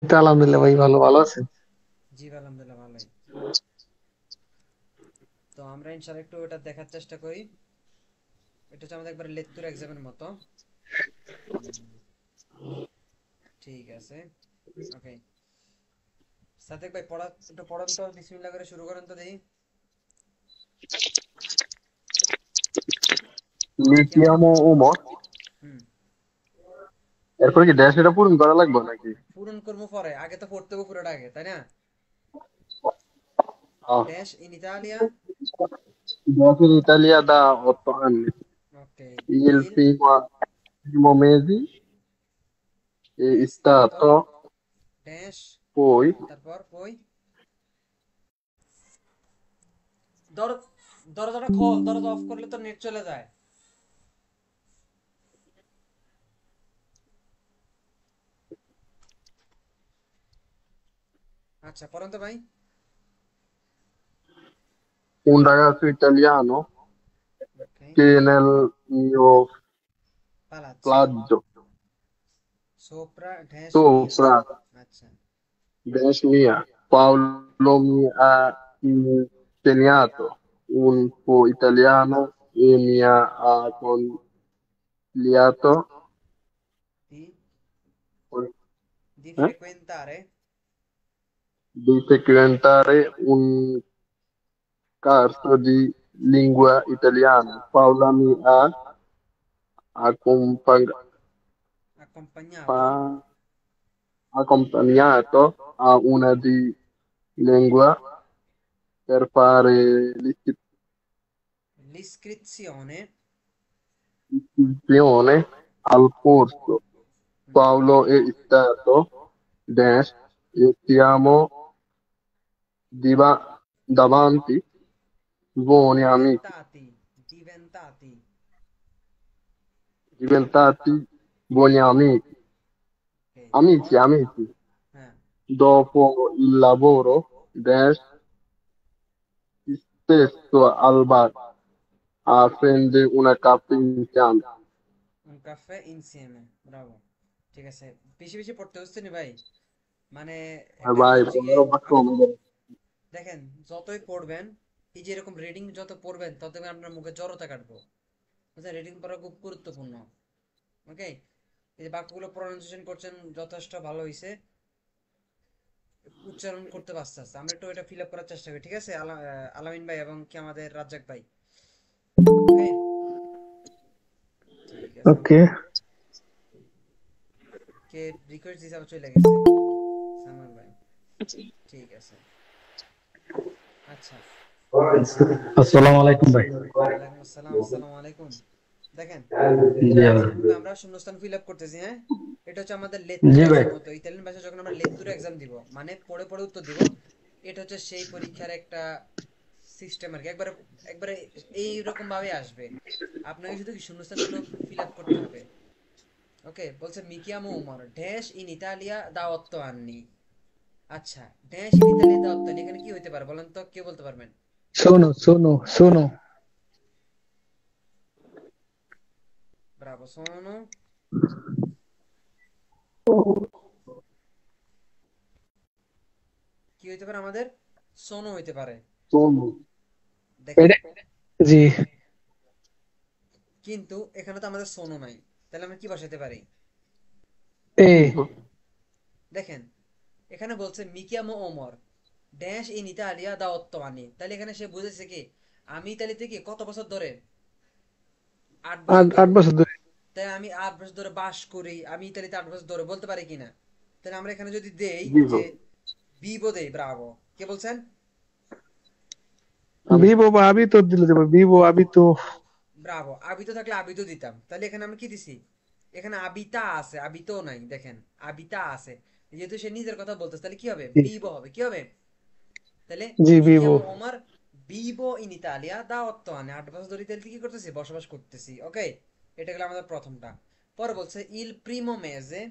তো আলহামদুলিল্লাহ ভাই, ভালো ভালো আছেন? জি ভাই, আলহামদুলিল্লাহ ভালোই। তো আমরা ইনশাআল্লাহ একটু এটা দেখার চেষ্টা করি। এটা হচ্ছে আমাদের একবার লেকচর এক্সামের মতো। হুম, ঠিক আছে। ওকে, সাদেক ভাই পড়া একটু পড়ান তো, বিসমিল্লাহ করে শুরু করেন তো দেখি। কি লিথিয়াম আমার ও ওমস। হুম এরপরে কি ড্যাশ এটা পূরণ করা লাগবে নাকি? পূরণ করবো পরে, আগে তো পড়তে হবে পুরোটা আগে, তাই না? Ah. ড্যাশ ইন ইতালিয়া। Dopo in Italia da 8 anni. Okay, Il ইল primo mese è স্তাতো stato ড্যাশ, poi তারপর ওই দর দরজাটা খোল, দরজা অফ করলে তো নেট চলে যায়। আচ্ছা, পড়েন তো ভাই। un ragazzo italiano ওকে, che nel mio পালাচ্ছে। viaggio সোপ্রা ড্যাশ মিয়া। sopra আচ্ছা। dash mia Paolo mi ha insegnato un po' italiano e mi ha consigliato di di eh, frequentare. di frequentare un corso di lingua italiana. Paola mi ha accompa- Accompagnato. pa- accompagnato a una di lingua per fare L'iscrizione. l'iscrizione al corso. Mm. Paolo è stato dash e siamo davanti buoni amici, Diventati. diventati buoni amici, Ok, amici, dopo. amici. Eh. Dopo il lavoro, dash spesso al bar a prendere una caffè insieme. Un caffè insieme, bravo। ঠিক আছে, বেশি বেশি পড়তে হচ্ছে না ভাই। মানে একটা কথা Vai, হচ্ছে কি, povero Baccone. দেখেন, যতই পড়বেন, এই যে এরকম রিডিং যত পড়বেন তত আপনার মুখে জড়তা কাটবো। বুঝছেন, রিডিং পড়া খুব গুরুত্বপূর্ণ। ওকে, এই যে বাক্যগুলো প্রনাউন্সিয়েশন করছেন যথেষ্ট ভালো হয়েছে, উচ্চারণ করতে পারছে। আমরা একটু এটা ফিল আপ করার চেষ্টা করি, ঠিক আছে? আলামিন ভাই এবং কি আমাদের রাজ্জাক ভাই। ওকে, ঠিক আছে। Ok. কে রিকোয়েস্ট হিসাবে চলে গেছে? সালমান ভাই। ঠিক আছে। আচ্ছা, আসসালামু আলাইকুম ভাই। ওয়ালাইকুম আসসালাম, আসসালামু আলাইকুম। দেখেন, জি ভাই। যেভাবে আমরা শূন্যস্থান ফিল আপ করতেছি, হ্যাঁ, এটা হচ্ছে আমাদের জি লেত্তুর ভাই। এক্সাম মতো। ইতালিয়ান ভাষা যখন আমরা লেত্তুর এক্সাম দিব, মানে পড়ে পড়ে উত্তর দিব, এটা হচ্ছে সেই পরীক্ষার একটা সিস্টেম আর কি। একবারে একবারে এইরকম ভাবে আসবে। আপনাকে শুধু কি শূন্যস্থানগুলো ফিল আপ করতে হবে। ওকে, বলছে মিকিয়ামো উমর ড্যাশ ইন ইতালিয়া দাওয়াত্ত আননি। আচ্ছা, ড্যাশ ইন ইতালিয়া দাওয়াত্ত আননি, এখানে কি হইতে পারে বলেন তো, কে বলতে পারবেন? Sono. ব্রাভো, সোনো। কি হইতে পারে আমাদের? সোনো হইতে পারে। Sono. দেখেন, জি। কিন্তু এখানে তো আমাদের সোনো নাই, তাহলে আমরা কি বসাতে পারি? এ। দেখেন, এখানে বলছে মিকিয়ামো ওমর ড্যাশ ইন ইতালিয়া দা অত্তমানি, তাহলে এখানে সে বুঝেছে কি আমি ইতালিতে কি কত বছর ধরে, 8 বছর আট ধরে। আট বছর ধরে। তাই আমি 8 বছর ধরে বাস করি, আমি ইতালিতে 8 বছর ধরে বলতে পারি কিনা? তাহলে আমরা এখানে যদি দেই Vivo. যে বিবো দেই, ব্রাভো। কে বলছেন? আমি। ভিভো বা আবি তো দিলে দেবো, ভিভো আবি তো। ব্রাভো, আবিতো থাকলে আবিতো দিতাম। তাহলে এখানে আমরা কি দিছি? এখানে আবিতা আছে, আবিতো নাই। দেখেন, আবিতা আছে, যেহেতু সে নিজের কথা বলতেছে, তাহলে কি হবে? জি। বিবো হবে। কি হবে তাহলে? জি ভিভো। মিকিয়ামো ওমর বিবো ইন ইতালিয়া দা 8 anni, 8 বছর ধরে ইতালিতে কি করতেছি? বসবাস করতেছি। ওকে, এটা গেল আমাদের প্রথমটা। পরে বলছে ইল প্রিমো মেজে,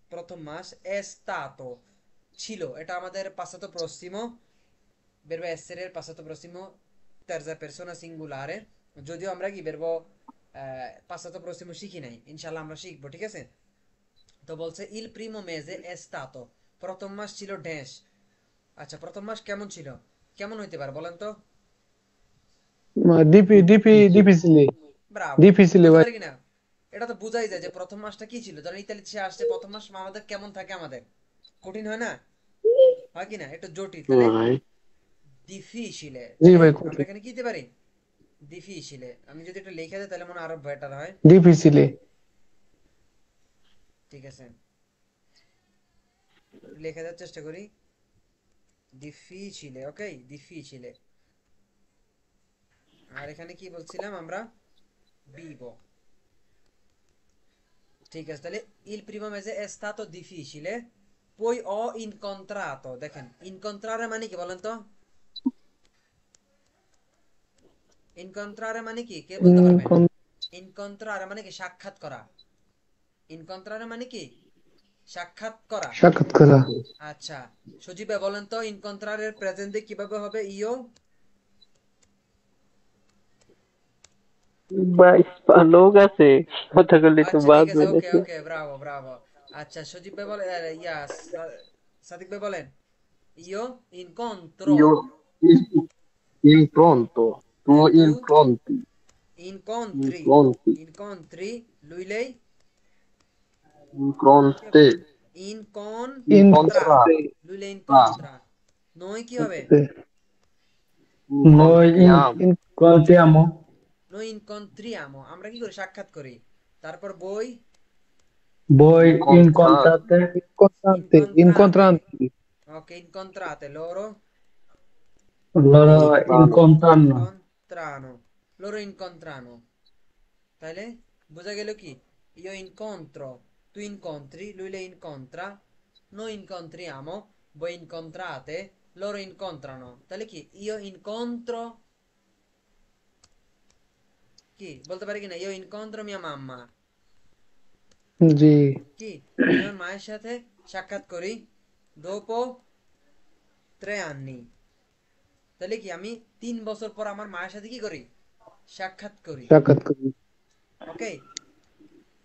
প্রথম মাস, এস্তাতো, ছিল। এটা আমাদের পাসাতো প্রসিমো, verbo essere, il passato prossimo, terza persona singolare। যদিও আমরা কি verbo passato prossimo শিখি নাই, ইনশাল্লাহ আমরা শিখবো, ঠিক আছে? তো বলছে ইল প্রিমো মেজে è stato, প্রথম মাস ছিল ড্যাশ। আচ্ছা, প্রথম মাস কেমন ছিল? কেমন হইতে পারে বলেন তো? ডিফিসিলি ব্রাভো। ডিফিসিলি বলতে ভাই। পারি কিনা? এটা তো বোঝাই যায় যে প্রথম মাসটা কি ছিল। ধরেন ইতালিতে সে আসছে, প্রথম মাস আমাদের কেমন থাকে? আমাদের কঠিন হয় না? হয় কি না? একটু জটিল। তাহলে ভাই ডিফিসিলে, জি তাহলে ভাই, আমরা কঠিন। এখানে কি দিতে পারি? ডিফিসিলে। আমি যদি একটু লিখে দিই তাহলে মনে হয় আরো বেটার হয়। ডিফিসিলি। ঠিক আছে, লিখে দেওয়ার চেষ্টা করি। ডিফিসিলে, ওকে, ডিফিসিলে। আর এখানে কি বলছিলাম আমরা? বিবো। ঠিক আছে, তাহলে il primo mese è stato difficile, poi ho incontrato। দেখেন, ইনকন্ট্রারে মানে কি বলেন তো? ইনকন্ট্রারে মানে কি, কে বলতে পারবেন? ইনকন্ট্রারে মানে কি? সাক্ষাৎ করা। ইনকন্ট্রারে মানে কি? সাক্ষাৎ করা। সাক্ষাৎ করা। আচ্ছা, সজীব ভাই বলেন তো ইনকন্ট্রারের প্রেজেন্টে কিভাবে হবে? ইও। ভাই লোক আছে, কথাগুলি তো আচ্ছা ঠিক বাদ আছে, হয়ে ওকে গেছে। ওকে, ব্রাভো ব্রাভো। আচ্ছা, সজীব ভাই বলেন, সাদিক ভাই বলেন। ইও ইনকন্ট্রো। io impronto, tu তু impronti, incontri, impronti, incontri, lui lei, কি হবে? impronte, incontra, incontrare, lui lei ah, incontra। noi কি হবে? Noi incontriamo, incontriamo. noi incontriamo, আমরা কি করি? সাক্ষাৎ করি। তারপর বই, Voi incontrare, incontrate, incontranti. ok, incontrate loro, Loro incontrano, incontrano. incontrano, loro incontrano। তাহলে বোঝা গেল কি? io incontro, tu incontri, lui le incontra, noi incontriamo, voi incontrate, loro incontrano। তাহলে কি? io incontro, কি বলতে পারি কিনা? io incontro mia mamma। জি। কি? আমি আমার মায়ের সাথে সাক্ষাৎ করি dopo 3 anni। তাহলে কি? আমি 3 বছর পর আমার মায়ের সাথে কি করি? সাক্ষাৎ করি। সাক্ষাৎ করি। ওকে,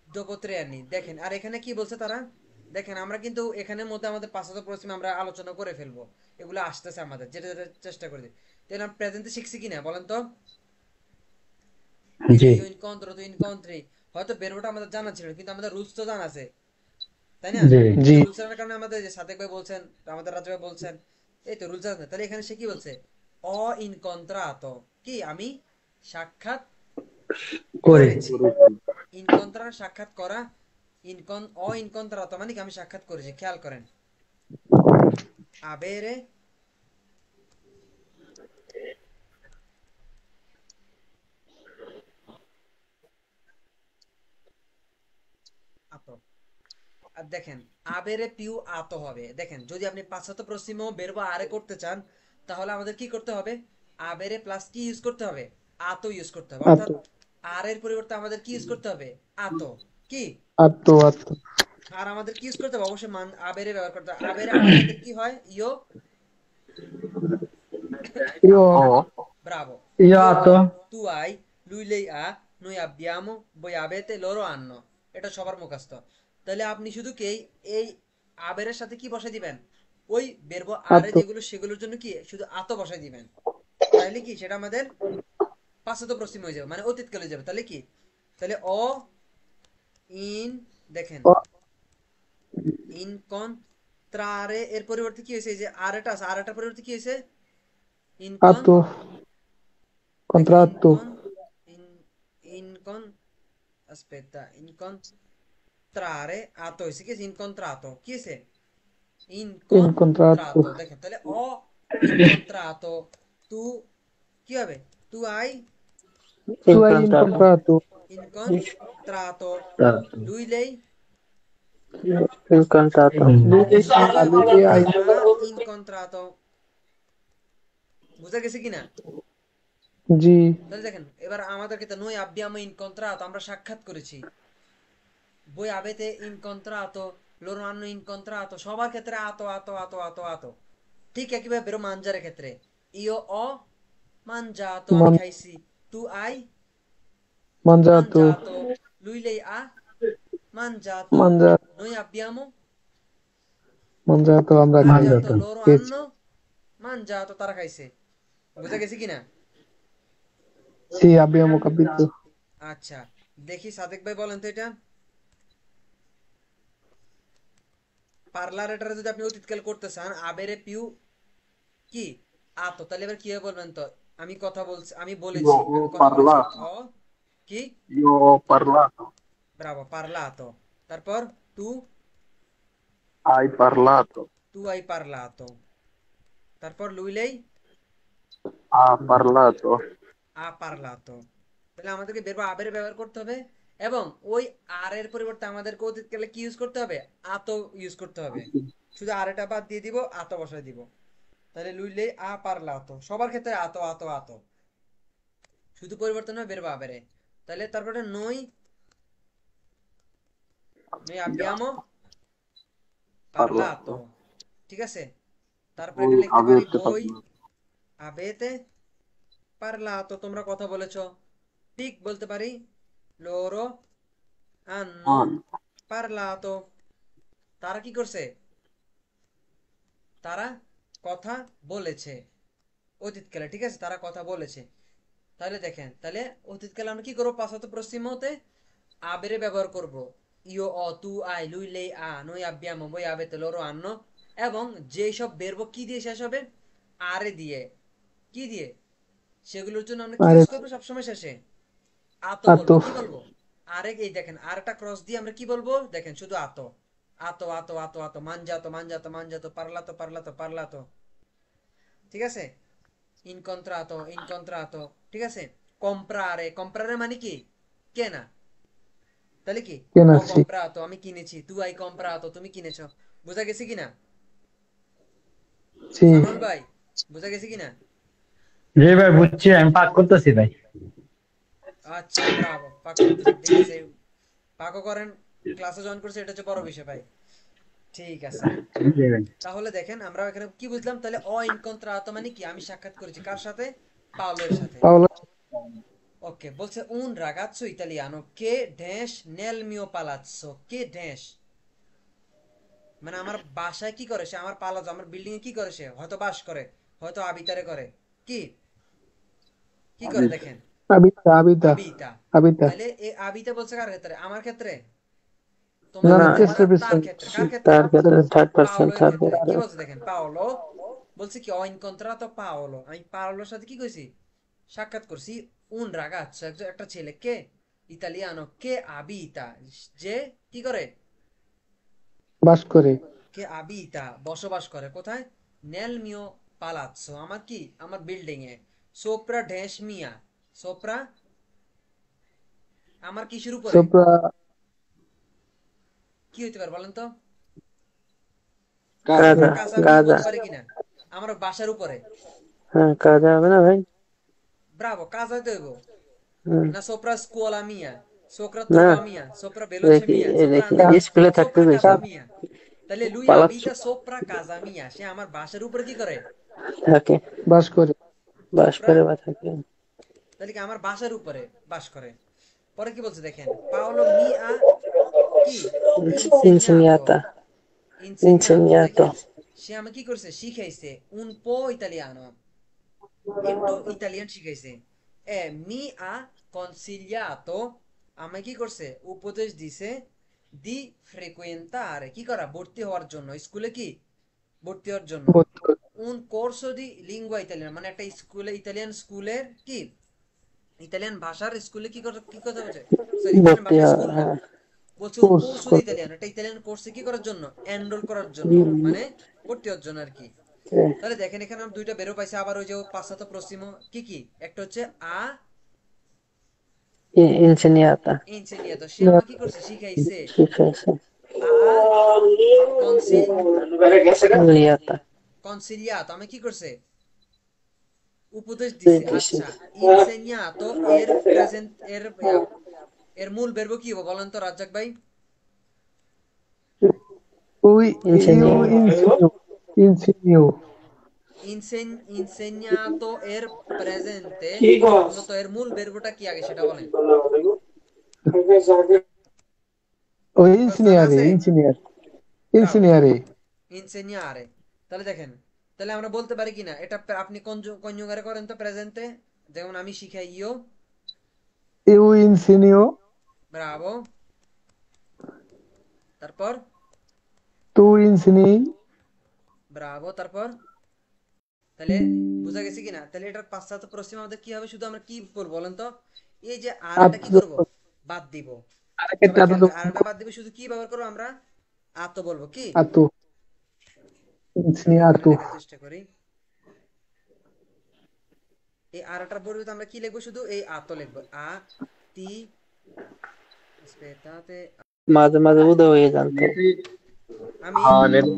dopo 3 anni। দেখেন, আর এখানে কি বলছে তারা? দেখেন, আমরা কিন্তু এখানের মধ্যে আমাদের পাঁচশত পশ্চিম আমরা আলোচনা করে ফেলবো। এগুলো আসতেছে আমাদের, যেটা যেটা চেষ্টা করে দিই। তাহলে আমরা প্রেজেন্টে শিখছি কিনা বলেন তো? এই যে জি ইউ ইনকন্ট্রো, তুই ইনকন্ট্রি, হয়তো বেরোটা আমাদের জানা ছিল, কিন্তু আমাদের রুলস তো জানা আছে, তাই না? জি জি। আমাদের রুলস জানার কারণে আমাদের যে সাদেক ভাই বলছেন, আমাদের রাজা ভাই বলছেন, এই তো রুলস আছে। তাহলে এখানে সে কি বলছে? অ ইনকন্ট্রাতো, কি? আমি সাক্ষাৎ করে। করেছি। ইনকন্ট্রা সাক্ষাৎ করা। অ ইনকন্ট্রাতো মানে কি? আমি সাক্ষাৎ করেছি। খেয়াল করেন, আবেরে আতো। আর দেখেন, আবেরে পিউ আতো হবে। দেখেন, যদি আপনি পাশ্চাত্য পশ্চিম বেরবো আরে করতে চান, তাহলে আমাদের কি করতে হবে? আবেরে প্লাস কি ইউজ করতে হবে? আতো ইউজ করতে হবে। অর্থাৎ আত্ম আর এর পরিবর্তে আমাদের কি ইউজ করতে হবে? আতো। কি? আত্ম। আর আমাদের কি ইউজ করতে হবে? অবশ্যই আবেরে ব্যবহার করতে হবে। আবেরে আমাদের ক্ষেত্রে কি হয়? ইয়ো Io, আতো। o, Bravo. io ইয়ো ও, atto. তু I, lui lei ha, noi abbiamo, voi avete, loro hanno। এটা সবার মুখস্থ। তাহলে আপনি শুধু কি এই আবেরের সাথে কি বসাই দিবেন? ওই বেরবো আরে Atto. যেগুলো সেগুলোর জন্য কি শুধু আতো বসাই দিবেন। তাহলে কি সেটা আমাদের পাঁচশত পশ্চিম হয়ে যাবে, মানে অতীত কালে যাবে। তাহলে কি? তাহলে অ ইন, দেখেন, O, ইনকন্ট্রারে এর পরিবর্তে কি হয়েছে? এই যে আরেটা আছে, আরেটার পরিবর্তে কি হয়েছে? ইনকন, atto. দেখেন, Contratto. ইনকন, aspetta, incontrare, ato হয়েছে কি? incontrato, কি হয়েছে? Incontrato. incontrato। দেখেন, তাহলে ho incontrato, tu কি হবে? tu hai Tu hai ইনফ্রান্টাটো। incontrato. incontrato, lui lei, ইনফ্রান্টাটো। কি হবে? Lui hai. ha incontrato। বুঝা গেছে কিনা? জি। তাহলে দেখেন, এবার আমাদের ক্ষেত্রে noi abbiamo incontrato, আমরা সাক্ষাৎ করেছি। voi avete incontrato, loro hanno incontrato, সবার ক্ষেত্রে আতো আতো আতো আতো আতো। ঠিক একইভাবে বেরো মানজারের ক্ষেত্রে, io ho mangiato, আমি Man- খাইছি। tu hai mangiato. mangiato, lui lei ha mangiato, Mangiato. noi abbiamo mangiato আমরা খাই mangiato loro খেয়েছি hanno mangiato তারা খাইছে বুঝা গেছে কিনা sì abbiamo capito আচ্ছা দেখি সাদেক ভাই বলেন তো এটা পার্লার এটারে যদি আপনি অতীতকাল করতে চান আবেরে পিউ কি আতো তাহলে এবার কিভাবে বলবেন তো আমি কথা বলছি আমি Io বলেছি ho আমি কথা বলেছি parlato, ও কি io ho parlato, Bravo parlato তারপর তু hai parlato, তু hai parlato তারপর lui lei ha parlato, ha parlato তাহলে আমাদেরকে আবের ব্যবহার করতে হবে এবং ওই আর এর পরিবর্তে আমাদেরকে অতীতকালে কি ইউজ করতে হবে আতো ইউজ করতে হবে শুধু আর এটা বাদ দিয়ে দিব আতো বসায় দিব তাহলে lui lei ha parlato সবার ক্ষেত্রে আতো আতো আতো শুধু পরিবর্তন হবে আবেরে তাহলে তারপরে noi abbiamo parlato parlato, ঠিক আছে তারপর এটা voi লিখতে পারি avete voi parlato, avete parlato তোমরা কথা বলেছো ঠিক বলতে পারি loro hanno hanno parlato তারা কি করছে তারা কথা বলেছে অতীতকালে ঠিক আছে তারা কথা বলেছে তাহলে দেখেন তাহলে অতীতকালে আমরা কি করবো পাসাতো প্রসিমতে আবেরে ব্যবহার করব ইও অ তু I lui lei ha noi abbiamo voi avete loro hanno এবং যেই সব verb কি দিয়ে শেষ হবে আরে দিয়ে কি দিয়ে সেগুলোর জন্য আমরা কি আরে ইউজ করবো সবসময় শেষে আতো বলবো আতো কি বলবো আরে এই দেখেন আরটা ক্রস দিয়ে আমরা কি বলবো দেখেন শুধু আতো আতো আতো আতো আতো mangiato mangiato mangiato parlato parlato parlato ঠিক আছে incontrato incontrato ঠিক আছে comprare comprare মানে কি কেনা তাহলে কি কেনা ho sì comprato আমি কিনেছি tu hai comprato তুমি কিনেছো বোঝা গেছে কিনা sì সানুল ভাই বোঝা গেছে কিনা জি ভাই বুঝছি আমি পাক করতেছি ভাই আচ্ছা ব্রাভো পাক করতেছেন ঠিক আছে পাকও করেন ক্লাসে জয়েন করছে এটা হচ্ছে বড় বিষয় ভাই ঠিক আছে জি ভাই তাহলে দেখেন আমরা এখানে কি বুঝলাম তাহলে অ ইনকন্ত্রাতো মানে কি আমি সাক্ষাৎ করেছি কার সাথে পাওলোর সাথে Paolo ওকে বলছে un ragazzo italiano che dash nel mio palazzo che dash মানে আমার বাসায় কি করে সে আমার পালাজো আমার বিল্ডিং এ কি করে সে হয়তো বাস করে হয়তো আবিতারে করে কি কি করে avete, দেখেন abita abita আবিতা abita তাহলে এই আবিতা বলছে কার ক্ষেত্রে আমার ক্ষেত্রে তোমার না না ক্ষেত্রে terza না তার persona ক্ষেত্রে কার ক্ষেত্রে তার ক্ষেত্রে থার্ড পারসন পাওলোর থার্ড ক্ষেত্রে কি বলছে দেখেন পাওলো বলছে কি ho incontrato Paolo আমি পাওলোর সাথে কি কইছি সাক্ষাৎ করছি un ragazzo একটা ছেলে কে ইতালিয়ানো কে abita যে কি করে বাস করে কে abita বসবাস করে কোথায় nel mio palazzo আমার কি আমার বিল্ডিং এ sopra dash mia sopra আমার কিসের উপরে sopra কি হইতে পারে বলেন তো casa, sopra গাদা casa mia গাদা বলতে পারে কিনা আমার বাসার উপরে হ্যাঁ গাদা হবে না ভাই ব্রাভো কাজ হইতে হইব হুম, না sopra scuola mia sopra না tuba mia sopra veloce দেখি mia sopra দেখি andare স্কুলে থাকতে sopra পেয়েছি casa mia তাহলে lui পালাচ্ছ abita sopra casa mia সে আমার বাসার উপরে কি করে থাকে বাস করে বাস sopra করে বা থাকে তাহলে কি আমার বাসার উপরে বাস করে পরে কি বলছে দেখেন পাওলো মিয়া কি ইনসেগনাতো ইনসিনিয়াতা ইনসেগনাতো ইনসিনিয়াতো দেখেন সে আমাকে কি করছে শিখাইছে un po' italiano একটু ইতালিয়ান শিখাইছে মি আ কনসিলিয়াতো আমায় কি করছে উপদেশ দিছে দি ফ্রিকুয়েন্টারে কি করা ভর্তি হওয়ার জন্য স্কুলে কি ভর্তি হওয়ার জন্য un corso di lingua italiana মানে একটা স্কুলে ইতালিয়ান স্কুলের কি ইতালিয়ান ভাষার স্কুলে কি কথা বলছে সরি ইতালিয়ান ভর্তি ভাষার হয় স্কুল না হ্যাঁ বলছে un course corso di italiano একটা ইতালিয়ান কোর্সে কি করার জন্য এনরোল করার জন্য মানে ভর্তি হওয়ার জন্য আর কি তাহলে দেখেন এখানে আমরা দুইটা বেরো পাইছি আবার ওই যে পাঁচশত প্রসিমো কি কি একটা হচ্ছে আ ইনসিনিয়াতা ইনসেনিয়াতো সে আমাকে কি করছে শিখাইছে শিখাইছে আ কনসিল লিয়াতা কনসিলিয়াতো আমি কি করছে উপদেশ দিছে দিছে আচ্ছা ইনসেনিয়াতো এর প্রেজেন্ট এর মূল verb কি হবে বলেন তো রাজ্জাক ভাই Ui, io ইনসিনিয়া insegno ইনসেনিয়াতো এর প্রেজেন্টে মূলত এর মূল verbটা কি আগে সেটা বলেন o প্রশ্নটা insegnare আছে insegnare ব্রাভো insegnare ইনসেনিয়ারে। তাহলে দেখেন, তাহলে আমরা বলতে পারি কিনা এটা আপনি কনজুগারে করেন তো প্রেজেন্টে, যেমন আমি শিখাই ইও। Eu ensino, Bravo. তারপর tu ensinei, ব্রাভো। তারপর তাহলে বোঝা গেছে কিনা? তাহলে এটার পাশ্চাত্য পশ্চিম আমাদের কি হবে, শুধু আমরা কি করবো বলেন তো, এই যে আরটা কি ato, করব, বাদ দিব। সবাই ato, খেয়াল করে, আরটা বাদ দিব, শুধু কি ব্যবহার করবো আমরা, আতো বলবো। কি ato, আমি ensinei এখানে ato, লেখার চেষ্টা করি, এই আরটার পরিবর্তে আমরা কি লিখবো, শুধু এই আতো লিখবো, আ তি স্পেতাতে। মাঝে মাঝে উদয় হয়ে যান তো। নেটে আমি হ্যাঁ নেটে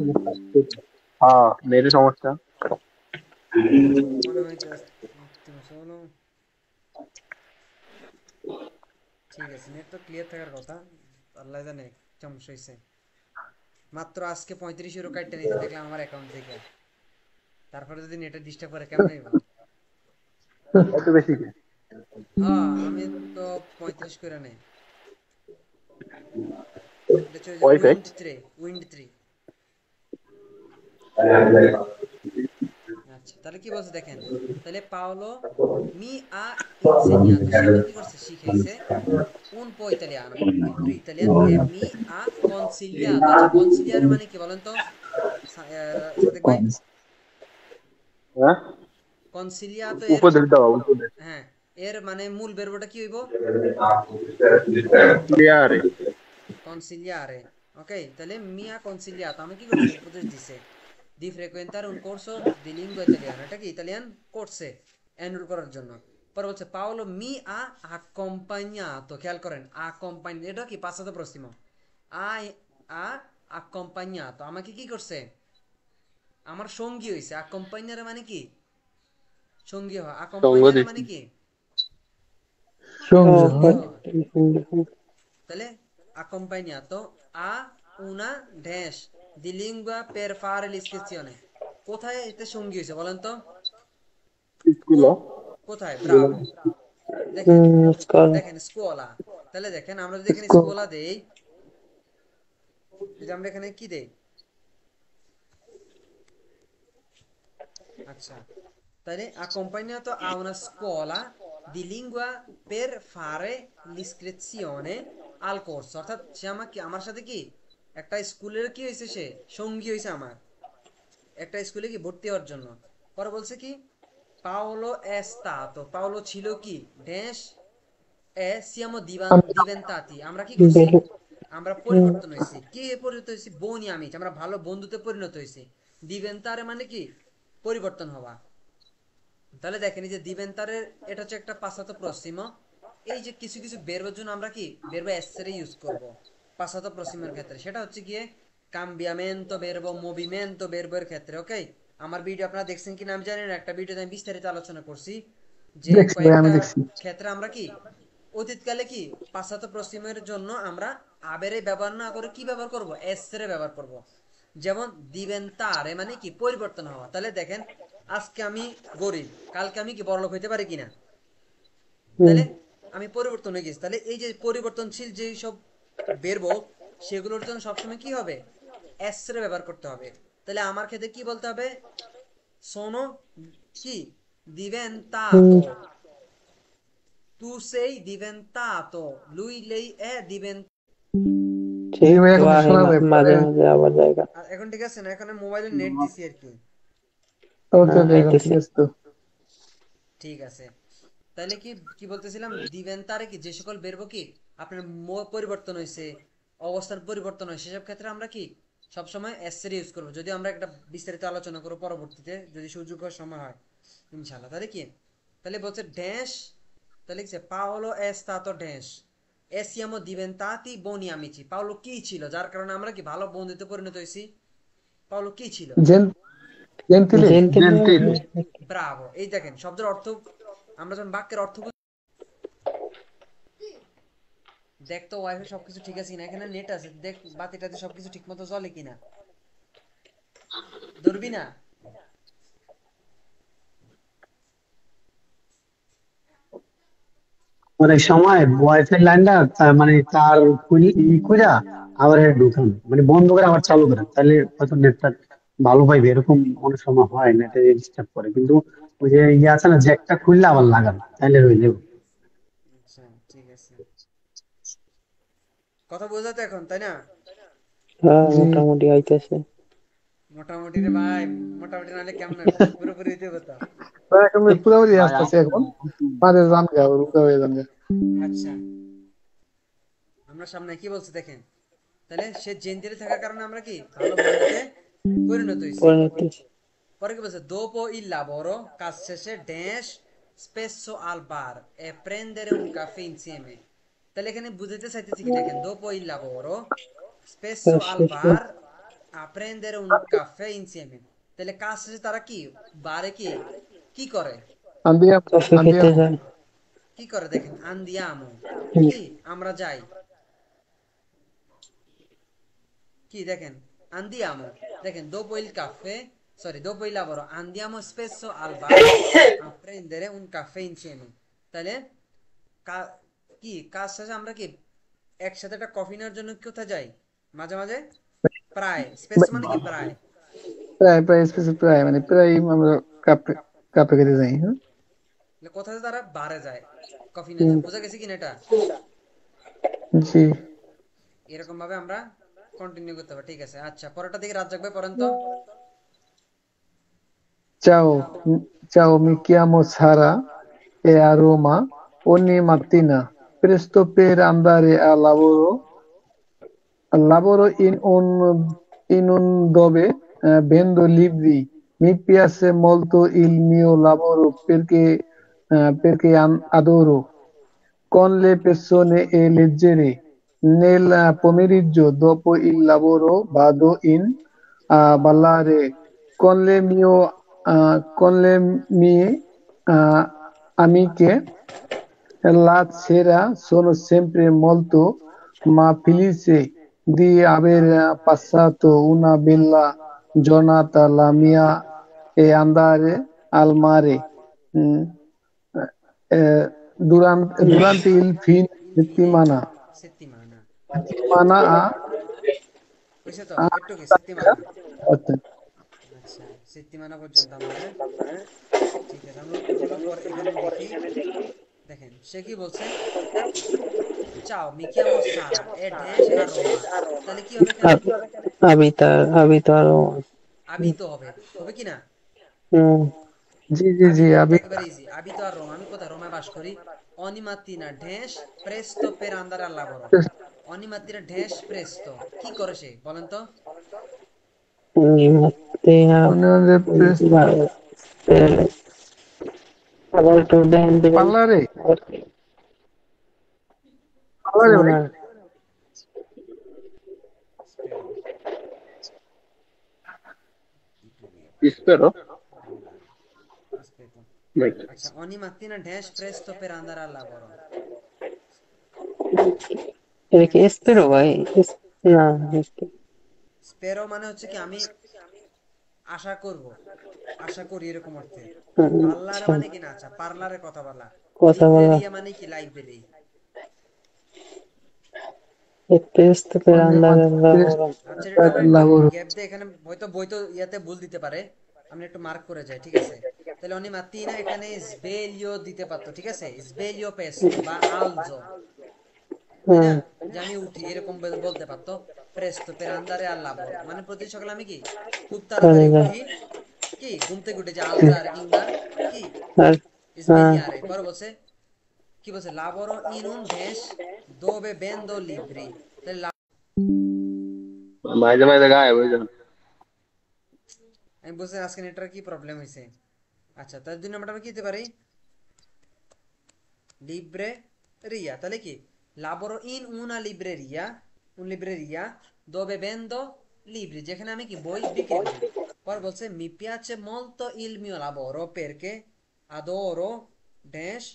হ্যাঁ নেটে সমস্যা। মনে হয় জাস্ট হলো। ঠিক আছে, নেট তো ক্লিয়ার থাকার কথা, আল্লাহ জানে সমস্যা হয়েছে। মাত্র আজকে 35 ইউরো কাটতে নিয়েছে দেখলাম আমার অ্যাকাউন্ট থেকে, তারপরে যদি নেটে ডিস্টার্ব করে কেমন হইব? এত বেশি কি? হ্যাঁ, আমি তো 35 করে নেই। এটা হচ্ছে ওয়াইফাই উইন্ড 3। আচ্ছা, তাহলে কি বলছে দেখেন, তাহলে পাওলো মি আ ইনসেগনাto, সে আমার কি করছে, শিখাইছে un po' italiano, italiano e mi ha consigliato। আচ্ছা, কনসিলিয়ার মানে কি বলেন তো সাদেক ভাই? হ্যাঁ কনসিলিয়াতো এর, উপদেশ দেওয়া উপদেশ হ্যাঁ, এর মানে মূল ভার্বটা কি হইব? ক্লিয়ারে কনসিলিয়ারে। ওকে, তাহলে মি ha consigliato আমি কি করছে, উপদেশ দিছে di frequentare un corso di lingua italiana, এটা কি ইতালিয়ান কোর্সে এনরোল করার জন্য। পরে বলছে পাওলো মি আ accompagnato, খেয়াল করেন accompagn, এটা কি পাসাতো প্রসিমো, আ আ accompagnato আমাকে কি করছে, আমার সঙ্গী হইছে। accompagnare মানে কি, সঙ্গী হওয়া। সঙ্গ accompagnare মানে দিচ্ছি কি, songo, সঙ্গী হওয়া। তাহলে accompagnato a una dash di lingua per fare l'iscrizione, কোথায় এতে সঙ্গী হয়েছে বলেন তো, স্কুল কোথায়? ব্রাভো। দেখেন, স্কলা। দেখেন স্কুলা। তাহলে দেখেন আমরা যদি এখানে sco, স্কুলা দেই, যদি আমরা এখানে কি দেই, আচ্ছা, তাহলে accompagnato a una scuola di lingua per fare l'iscrizione al corso, অর্থাৎ সে আমাকে, আমার সাথে কি একটা স্কুলের কি হয়েছে, সে সঙ্গী হয়েছে আমার, একটা স্কুলে কি ভর্তি হওয়ার জন্য। পরে বলছে কি পাওলো è stato, পাওলো ছিল কি ড্যাশ এ siamo diventati, আমরা কি করছি, আমরা পরিবর্তন হয়েছি। কি পরিবর্তন হয়েছি, বনি আমি, আমরা ভালো বন্ধুতে পরিণত হয়েছি। diventare মানে কি পরিবর্তন হওয়া। তাহলে দেখেন এই যে দিবেন্তারের, এটা হচ্ছে একটা পাসাতো প্রসিমো। এই যে কিছু কিছু বেরবের জন্য আমরা কি বেরবে এসেরে ইউজ করব পাসাতো প্রসিমের ক্ষেত্রে, সেটা হচ্ছে গিয়ে কাম্বিয়ামেন্তো বেরবো, মুভিমেন্তো বেরবের ক্ষেত্রে। ওকে, আমার ভিডিও আপনারা দেখছেন কিনা আমি জানি না, একটা ভিডিওতে আমি বিস্তারিত আলোচনা করছি যে দেখছি ভাই, আমি কয়েকটা দেখছি। ক্ষেত্রে আমরা কি অতীতকালে কি পাসাতো প্রসিমের জন্য আমরা আবেরে ব্যবহার না করে কি ব্যবহার করব, এসেরে ব্যবহার করব। যেমন দিবেন্তারে মানে কি পরিবর্তন হওয়া। তাহলে দেখেন আজকে আমি গরিব, কালকে আমি কি বড়লোক হইতে পারি কিনা, তাহলে আমি পরিবর্তন হয়ে গেছি। তাহলে এই যে পরিবর্তনশীল যে সব বেরবো, সেগুলোর জন্য সবসময় কি হবে, এসরে ব্যবহার করতে হবে। তাহলে আমার ক্ষেত্রে কি বলতে হবে, সোনো কি diventato, tu sei diventato, lui lei è diventato। জি ঠিক ভাই, তো এখন তো আহে শোনা যায় মাঝে পরে। মাঝে আবার জায়গা। এখন ঠিক আছে না, এখন মোবাইলে নেট দিছি আর কি। ওকে ওকে, এখন ঠিক আইতেছে। আছে তো। ঠিক আছে, তাহলে কি কি বলতেছিলাম, দিবেন্তারে কি যে সকল বেরবো কি আপনার পরিবর্তন হয়েছে, অবস্থান পরিবর্তন হয়, সেসব ক্ষেত্রে আমরা কি সবসময় এসের ইউজ করবো। যদি আমরা একটা বিস্তারিত আলোচনা করবো পরবর্তীতে, যদি সুযোগ হয়, সময় হয় ইনশাল্লাহ। তাহলে কি, তাহলে বলছে ড্যাশ, তাহলে লিখছে Paolo è stato dash e siamo diventati buoni amici। Paolo কি ছিল, যার কারণে আমরা কি ভালো বন্ধুতে পরিণত হয়েছি। পাওলো কি ছিল, জেন্টিলি, জেন্টিল। জেন্টিল ব্রাভো। এই দেখেন শব্দের অর্থ, আমরা যখন বাক্যের অর্থ দেখ তো ওয়াইফাই সবকিছু ঠিক আছে কিনা, এখানে নেট আছে, দেখ বাতিটাতে সবকিছু ঠিক মতো চলে কিনা, ধরবি না? অনেক সময় ওয়াইফাই লাইনটা মানে তার খুলি ই কইরা আবার ঢুকান, মানে বন্ধ করে আবার চালু করেন, তাহলে হয়তো নেটটা ভালো পাইবে এরকম অনেক সময় হয়, নেটে ডিস্টার্ব করে, কিন্তু ওই যে ইয়ে আছে না, জ্যাকটা খুললে আবার লাগান তাইলে হয়ে যাবে। আচ্ছা ঠিক আছে, কথা বোঝা তো এখন, তাই না? হ্যাঁ জি মোটামুটি আইতেছে। মোটামুটি রে ভাই, মোটামুটি নাহলে কেমন পুরোপুরি হইতে কথা। ভাই এখন পুরোপুরি ভাই আসতেছে এখন, মাঝে জান গা রুকা হয়ে যান গা। আচ্ছা, আমরা সামনে কি বলছি দেখেন, তাহলে সে জেন্দিরে থাকার কারণে আমরা কি ভালো বন্ধুতে পরিণত হয়েছি। পরিণতি। পরে কি বলছে, dopo il lavoro কাজ শেষে dash spesso al bar e prendere un caffè insieme। তাহলে এখানে বুঝাইতে চাইতেছি কি দেখেন, dopo il lavoro spesso al শেষে bar a prendere un caffè insieme। তাহলে কাজ শেষে তারা কি বারে কি কি করে, আন্দিয়ামো কফি খেতে আন্দিয়ামো। যায়। কি করে দেখেন, andiamo হুম, কি আমরা যাই, কি দেখেন andiamo, দেখেন dopo il caffè, sorry, dopo il lavoro andiamo spesso al bar a prendere un caffè insieme। তাহলে কি কাজ শেষে আমরা কি একসাথে একটা কফি নেওয়ার জন্য কোথায় যাই, মাঝে মাঝে, প্রায়, স্পেস মানে কি প্রায়, প্রায় প্রায় স্পেসিফিক প্রায় মানে প্রায় আমরা কাপে কাপে খেতে যাই, হ্যাঁ। তাহলে কোথায় তারা বারে যায় কফি নেওয়ার হুম, জন্য, বোঝা গেছে কিনা এটা? জি। এরকম ভাবে আমরা কন্টিনিউ করতে পারি, ঠিক আছে। আচ্ছা পরেরটা দিকে রাত জাগবে পড়েন তো। Ciao, ciao, mi chiamo Sara e a Roma ogni mattina presto per andare a lavoro. Lavoro in un dove vendo libri. Mi piace molto il mio lavoro perché adoro con le persone e leggere. Nel pomeriggio dopo il lavoro vado a ballare con le mie amiche. La sera sono sempre molto ma felice di aver passato una bella giornata. La mia è andare al mare mm, durante il fine Il fine settimana. settimana, Settimana বুঝছো তো, a একটু কি settimana, আচ্ছা, আচ্ছা settimana পর্যন্ত আমাদের, ঠিক আছে। আমরা উত্তরগুলো পর এখানে দেখি, দেখেন সে কি বলছে, চাও mi chiamo Sara e dash a Roma। তাহলে কি হবে এখানে, আবিতা আরো। আবিত হবে, হবে কি না? হুম, জি জি জি আবিতো, আবি একেবারে ইজি, আবিতো আর রোম, আমি কোথায় রোমায় বাস করি। অনিমাত্তিনা ড্যাশ প্রেস্তো পের আন্দার আল্লাহ বড়, অনিমাত্তিনা ড্যাশ প্রেস্তো কি করে সে বলেন তো? Mattea, মানে আবার একটু দেন দিবেন। পার্লারে পার্লারে না ভাই। না, স্পেরো, স্পেরো স্পেরো। ভাই। আচ্ছা, অনিমাত্তিনা ড্যাশ প্রেস্তো পের আন্দার আল্লাহ বড়, এটা কি এখানে এসপেরো ভাই? না, স্পেরো মানে হচ্ছে কি আমি আশা করব, আশা করি এরকম অর্থে। পার্লার আচ্ছা, মানে কি না, আচ্ছা পার্লারে কথা বলা। কথা বলা। লিব্রেরিয়া মানে কি লাইব্রেরি। Questo per অন্য andare al মাত্রে lavoro. আচ্ছা এটা আমরা একটু লাবর গ্যাপ দিয়ে, এখানে হয়তো বই তো ইয়াতে ভুল দিতে পারে, আমরা একটু মার্ক করে যাই, ঠিক আছে। তাহলে অনি মাত্তিনা এখানে সবেলিও দিতে পারতো, ঠিক আছে, সবেলিও পেস্তো বা আলজো, তাই না, হুম, যে আমি উঠি এরকম বলতে পারতো। প্রেস্তো পের আন্দারে আর লাবর মানে প্রতি সকালে আমি কি খুব কাজে তাড়াতাড়ি যায়। উঠি, কি ঘুম থেকে উঠে যে আলজার কিংবা কি আর হ্যাঁ, সবেলিয়ারে। পরে বলছে কি বলছে, লাবরো ইন উন ড্যাশ দোবে বেন্দো লিব্রি। তাহলে মাঝে মাঝে গায়েব হয়ে যান। আমি বুঝছি আজকে নেটওয়ার্ক কি প্রবলেম হয়েছে। আচ্ছা তার জন্য আমরা কি দিতে পারি, লিব্রে রিয়া, তাহলে কি লাবরো ইন উনা লিব্রেরিয়া, un libreria dove vendo libri, যেখানে আমি কি বই বিক্রি করি। পর বলছে mi piace molto il mio lavoro perché adoro dash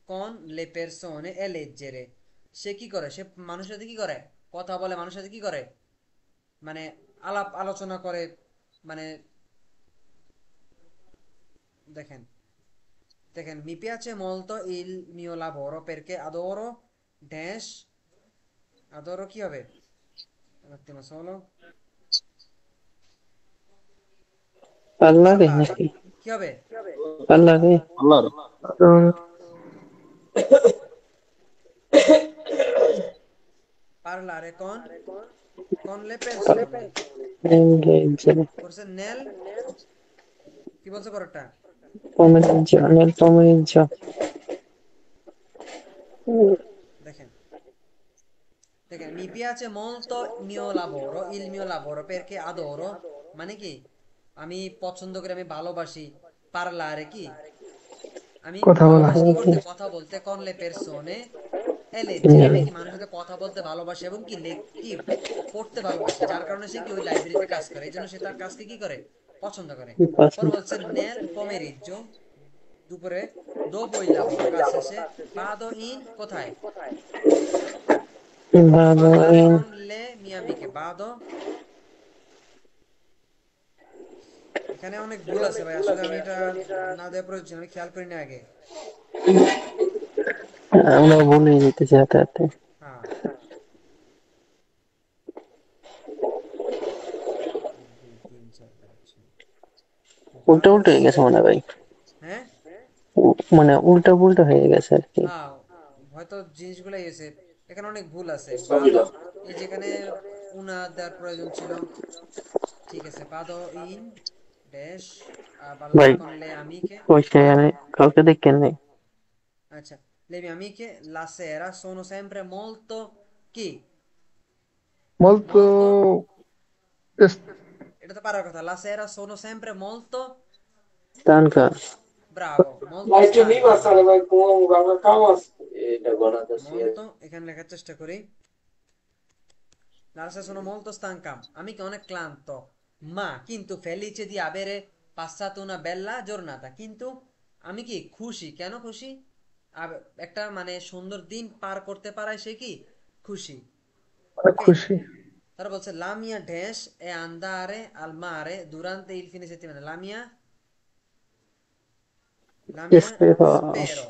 con le persone e leggere। সে কি করে, সে মানুষের সাথে কি করে, কথা বলে, মানুষের সাথে কি করে, মানে আলাপ আলোচনা করে, মানে দেখেন, দেখেন mi piace molto il mio lavoro perché adoro dash, adoro কি হবে, un attimo solo, parlare parlare নাকি কি হবে? parlare আল্লাহর তারপর parlare con le persone leggere forse nel কি বলছে পরেরটা? pomeriggio nel pomeriggio দেখেন দেখেন mi piace molto il mio lavoro perché adoro মানে কি আমি পছন্দ করি, আমি ভালোবাসি parlare কি আমি কথা বলা। ভালোবাসি কি করতে, কথা বলতে con le persone e leggere আমি কি মানুষের সাথে কথা বলতে ভালোবাসি এবং কি কি পড়তে ভালোবাসি, যার কারণে সে কি ওই লাইব্রেরিতে কাজ করে, এই জন্য সে তার কাজকে কি করে পছন্দ করে। পরে passa বলছে nel pomeriggio দুপুরে dopo il lavoro কাজ শেষে vado in কোথায় vado parlare in con le mie amiche vado, এখানে অনেক ভুল আছে ভাই, আসলে আমি এটা না দেওয়া প্রয়োজন, আমি খেয়াল করি না আগে। আমরা ভুলে যেতেছি হাতে হাতে হ্যাঁ এক দুই তিন চার পাঁচ ছয়। উল্টা উল্টা হয়ে গেছে মনে হয় ভাই হ্যাঁ মানে উল্টা পুল্টা হয়ে গেছে আর কি হ্যাঁ হয়তো জিনিসগুলো এসে এখানে অনেক ভুল আছে। বাদো এই যেখানে উনা দেওয়ার প্রয়োজন ছিল, ঠিক আছে বাদো ইন ড্যাশ ভাই পার্লারে con le amiche ওই বলেন। সেখানে কাউকে দেখেন নাই আচ্ছা le mie amiche la sera sono sempre molto কি molto molto es- এটা তো পারার কথা, la sera sono sempre molto stanca bravo molto stanche molto এখানে লেখার চেষ্টা করি la sera sono molto stanca আমি কি অনেক ক্লান্ত, মা কিন্তু felice di avere passato una bella giornata কিন্তু আমি কি খুশি, কেন খুশি একটা মানে সুন্দর দিন পার করতে পারায় সে কি খুশি। অনেক ওকে খুশি। তারা বলছে la mia dash è andare al mare durante il fine settimana la mia spero spero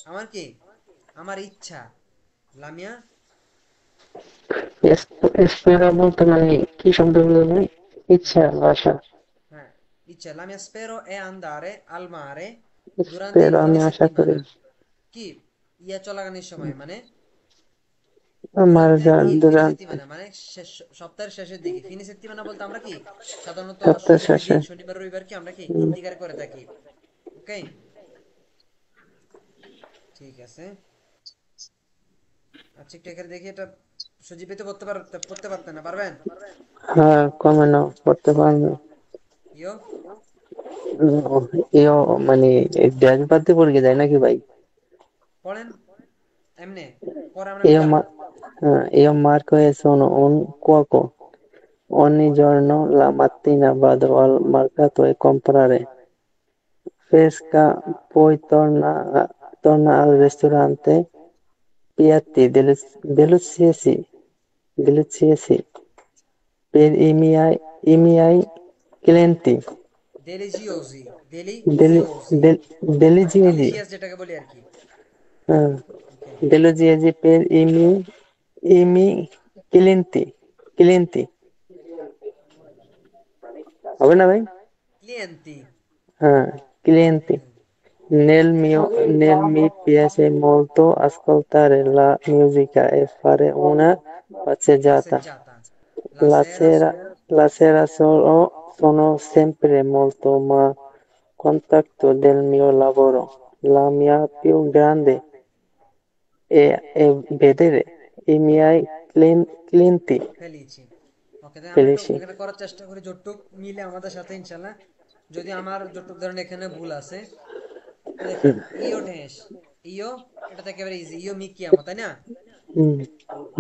আমার কি আমার ইচ্ছা la mia spero বলতে মানে কি শব্দ বললেন ইচ্ছা আশা হ্যাঁ ইচ্ছা la mia spero è andare al mare durante il spero আমি fine আশা করি settimana কি ইয়া চলাকালীন সময় মানে আমার durante il fine দুরান settimana মানে সপ্তাহের শেষের দিকে fine settimana বলতে আমরা কি সাধারণত সপ্তাহ ছুটির শেষে দিন শনিবার রবিবার কি আমরা কি ইন্তিকার করে থাকি। ওকে ঠিক আছে আচ্ছা একটু এখানে দেখি এটা সজীব তো পড়তে পারতেন না, পারবেন? হ্যাঁ কমে নাও করতে পারবে ইয়ো এও মানে ড্যাশ বাদ দিয়ে পড়ে যায় নাকি ভাই পড়েন এমনে পরে আমরা মিলাবো। io marco e sono un cuoco ogni giorno la mattina vado al mercato e comprare pesca poi torna al ristorante piatti deliziosi per i miei clienti deliziosi Del- deliziosi deliziosi delicious যেটাকে বলি আর কি। হ্যাঁ ওকে deliziosi per i miei clienti হবে না ভাই clienti হ্যাঁ clienti mi piace molto ascoltare la musica e fare una passeggiata. passeggiata la La sera sera, sono sempre molto ma contatto del mio lavoro. La mia più grande è vedere i miei clienti ফেলিছি। ওকে তাই আমি একটু felici. এখানে করার চেষ্টা করি যতটুক মিলে আমাদের সাথে ইনশাল্লাহ, যদি আমার যতটুক ধরেন এখানে ভুল আছে তো দেখেন ইও ড্যাশ ইও এটা তো একেবারে ইজি, ইও মি কি আমো তাই না, Mm.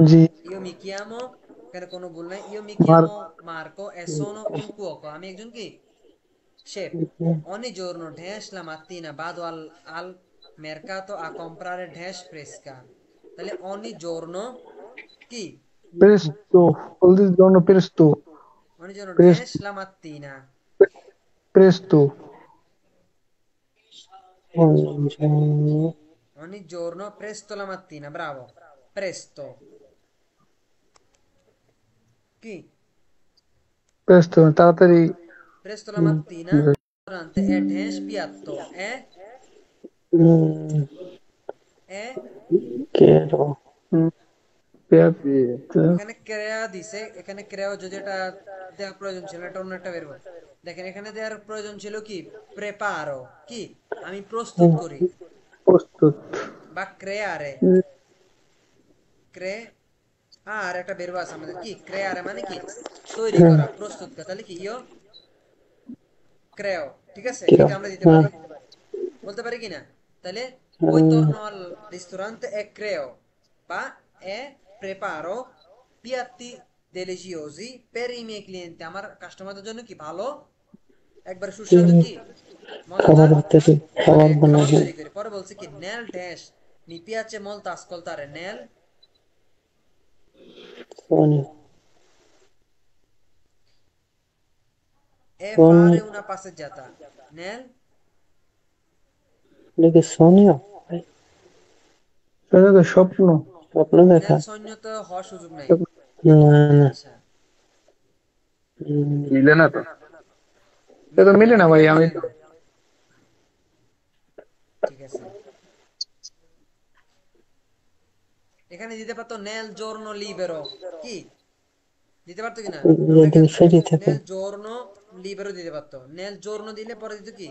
জি io mi chiamo এখানে কোনো ভুল নাই, io mi মার chiamo Marco e sono un cuoco আমি একজন কি chef, ogni giorno dash la mattina vado al mercato a comprare dash fresca, তাহলে ogni giorno কি presto ogni giorno presto ogni giorno presto dash la mattina presto Buongiorno. ogni giorno presto la mattina bravo presto কি presto তাড়াতাড়ি presto la mattina durante è dash piatto mm, è quiero, জি। এখানে ক্রেয়া দিছে, এখানে ক্রেয়া যদি এটা দেওয়ার প্রয়োজন ছিল, এটা অন্য একটা বের হবে। দেখেন এখানে দেওয়ার প্রয়োজন ছিল কি, প্রেপারো, কি আমি প্রস্তুত mm, করি, প্রস্তুত। বা ক্রেয়ারে, ক্রে আর একটা বের আছে আমাদের, কি ক্রেয়ারে মানে কি তৈরি mm, করা, প্রস্তুত করা, তাহলে কি ইয়ো ক্রেও, ঠিক আছে, quiero, এটা আমরা দিতে পারি, বলতে পারি কিনা, তাহলে poi mm, torno al ristorante e creo বা e preparo piatti deliciosi per i miei clienti, আমার কাস্টমারদের জন্য কি ভালো, একবার সুস্বাদু কি খাবার মজাদার তৈরি, খাবার খাবার বানাবো, তৈরি করি। পরে বলছে কি nel dash mi piace molto ascoltare nel Sogno, e sogno, fare una passeggiata nel এটা কি সনিও? সেটা তো স্বপ্ন। স্বপ্ন দেখা? nel sogno তো হওয়ার সুযোগ নাই। না না, আচ্ছা, mm, মিলে না তো। সেটা তো মিলে মিলে না, না ভাই, এটা আমি মিলে তো না, ঠিক আছে। এখানে দিতে পারতো নেল জোর্নো লিবেরো, কি দিতে পারতো কিনা, আমরা যেদিন এখানে ফ্রি থাকে, নেল জোর্নো লিবেরো দিতে পারতো, নেল জোর্নো দিলে পরে দিত কি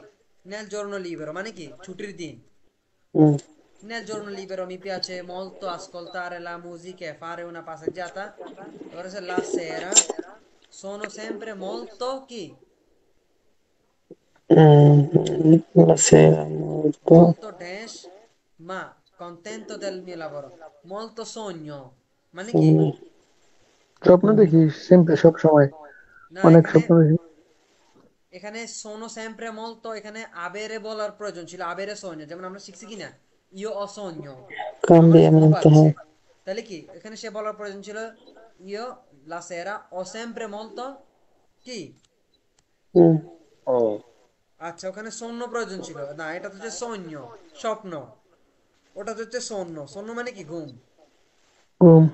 নেল জোর্নো লিবেরো মানে কি ছুটির দিন, mm, nel giorno libero mi piace molto ascoltare la musica e fare una passeggiata, ora se la sera sono sempre molto chi la sera molto, molto dash ma contento del mio lavoro, molto sogno মানে কি, sogno, স্বপ্ন দেখি simple সব সময়, না অনেক এখানে, স্বপ্ন দেখি। এখানে sono sempre molto, এখানে আবেরে বলার প্রয়োজন ছিল, আবেরে সৈন্য, যেমন আমরা শিখছি কিনা io ho sogno, আমার ঘুম cambiamento, পাচ্ছে, তাহলে কি এখানে সে বলার প্রয়োজন ছিল io la sera ho sempre molto কি, mm, ও আচ্ছা ওখানে সৈন্য প্রয়োজন ছিল না, এটা তো হচ্ছে সৈন্য স্বপ্ন, ওটা তো হচ্ছে সৈন্য, সৈন্য মানে কি ঘুম, ঘুম।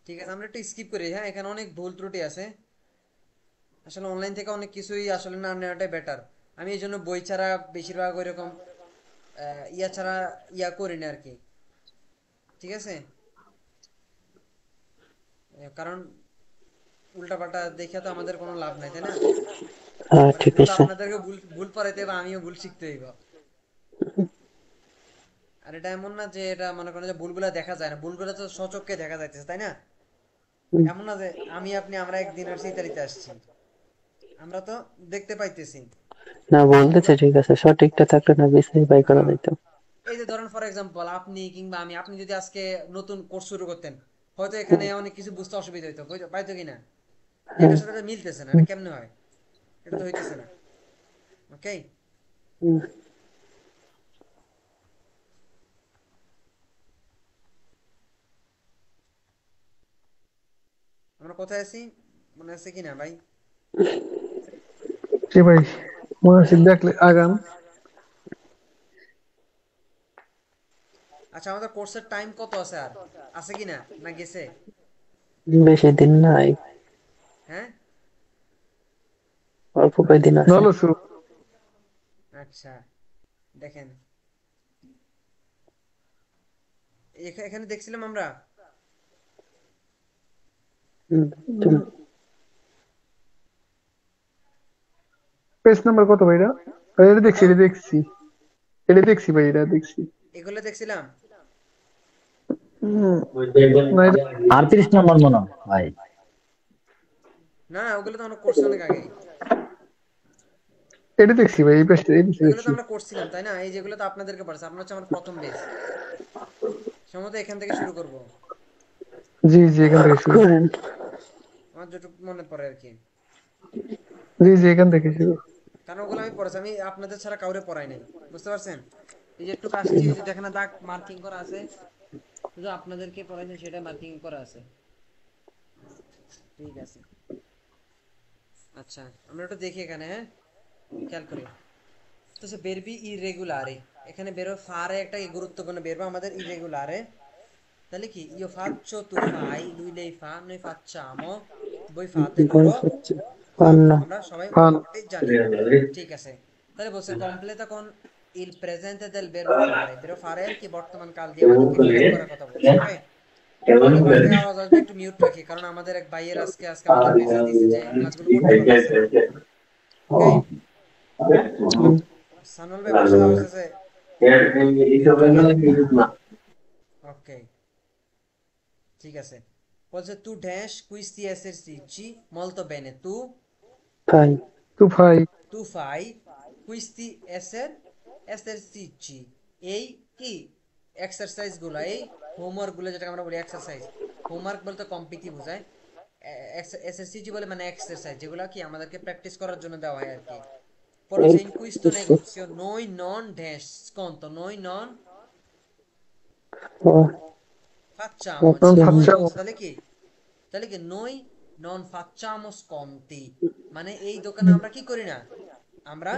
ঠিক আছে আমরা একটু স্কিপ করি, হ্যাঁ এখানে অনেক ভুল ত্রুটি আছে, আসলে অনলাইন থেকে অনেক কিছুই আসলে না নেওয়াটাই বেটার, আমি এই জন্য বই ছাড়া বেশিরভাগ ওইরকম ইয়া ছাড়া ইয়া করি না আর কি, ঠিক আছে, কারণ উল্টাপাল্টা দেখে তো আমাদের কোনো লাভ নাই, তাই না, হ্যাঁ মানে ঠিক ভুল আছে, আপনাদেরকে ভুল ভুল পড়াইতে হবে, আমিও ভুল শিখতে হইব, আর এটা এমন না যে এটা মনে করেন যে ভুলগুলা দেখা যায় না, ভুলগুলা তো সচক্ষে দেখা যাইতেছে, তাই না, mm, এমন না যে আমি আপনি আমরা একদিন আসছি ইতালিতে আসছি, আমরা তো দেখতে পাইতেছি, না বলতেছে ঠিক আছে, সঠিকটা থাকলে না বিসিএস বাই করা হ্যাঁ, যাইতো, এই যে ধরেন ফর এক্সাম্পল আপনি কিংবা আমি, আপনি যদি আজকে নতুন কোর্স শুরু করতেন, হয়তো এখানে অনেক কিছু বুঝতে অসুবিধা হইতো, পাইতো কিনা, হ্যাঁ, এটার সাথে এটা মিলতেছে না, এটা কেমনে হয়, এটা তো হইতেছে না, ওকে, mm, আমরা কোথায় আছি মনে আছে কিনা ভাই, জি ভাই, মনে হচ্ছে দেখলে আগাম। আচ্ছা আমাদের কোর্সের টাইম কত আছে, আর আছে কিনা না গেছে, বেশি দিন নাই, হ্যাঁ, অল্প কয়েকদিন আছে, ভালো শুরু। আচ্ছা দেখেন এখানে দেখছিলাম আমরা, mm, তুমি পেজ নাম্বার কত ভাই এটা? ভাই এটা দেখছি, কত, এটা দেখছি, এটা দেখছি ভাই, এটা দেখছি। এগুলো দেখছিলাম, হুম, না এটা 38 নম্বর মনে হয়। না ওগুলো তো আমরা করছি অনেক আগেই, এটা দেখছি ভাই, এই পেজটা, এই পেজটা এগুলো তো দেখছি। আমরা করছিলাম তাই না, এই যেগুলো তো আপনাদেরকে পড়াচ্ছে, আপনার হচ্ছে আমার প্রথম বেস, সম্ভবত এখান থেকে শুরু করব, জি জি, এখান থেকে শুরু। করেন, আমার যেটুকু মনে পড়ে আর কি, জি জি, এখান থেকে শুরু। কারণ ওগুলো আমি পড়াচ্ছি, আমি আপনাদের ছাড়া কাউরে পড়াই নাই, বুঝতে পারছেন, এই যে একটু কাজটি যে দেখেন না দাগ মার্কিং করা আছে, শুধু আপনাদেরকে পড়াইছেন সেটা মার্কিং করা আছে, ঠিক আছে, আচ্ছা আমরা একটু দেখি এখানে, হ্যাঁ খেয়াল করি, তো সে বেরবি ইরেগুলারে, এখানে বেরো ফারে একটা গুরুত্বপূর্ণ বেরবো আমাদের ইরেগুলারে, তাহলে কি io faccio tu fai lui lei fa noi facciamo voi fate বই loro হচ্ছে, fanno, আমরা সবাই ফান মোটামুটি জানি। ঠিক আছে, তাহলে বলছে কমপ্লেতা con il presente del verbo fare, verbo fare এর কি বর্তমান কাল দিয়ে আমাদেরকে প্রয়োগ করার কথা বলছে। ওকে, যদি পাশ থেকে আওয়াজ আসবে একটু মিউট রাখি, কারণ আমাদের এক ভাইয়ের আজকে আমাদের মেসেজ দিয়েছে যে ক্লাসগুলো করতে পারতেছে না। ওকে, mm, সানুল ভাই পাশে আওয়াজ আছে, মিউট রাখি। ওকে, ঠিক আছে। বলছে তু ড্যাশ questi esercizi molto bene, fai, টু ফাই tu fai questi esercizi, এই কি এক্সারসাইজ গুলো, এই হোমওয়ার্ক গুলো যেটাকে আমরা বলি এক্সারসাইজ। হোমওয়ার্ক বলতে কম্পিটি বোঝায়, এসএসসিজি বলে মানে এক্সারসাইজ, যেগুলো কি আমাদেরকে প্র্যাকটিস করার জন্য দেওয়া হয় আর কি। পরে হচ্ছে in questo negozio noi non dash sconto, noi non oh, facciamo, non noi facciamo বলছে তাহলে কি noi non facciamo sconti, মানে এই দোকানে আমরা কি করি না, আমরা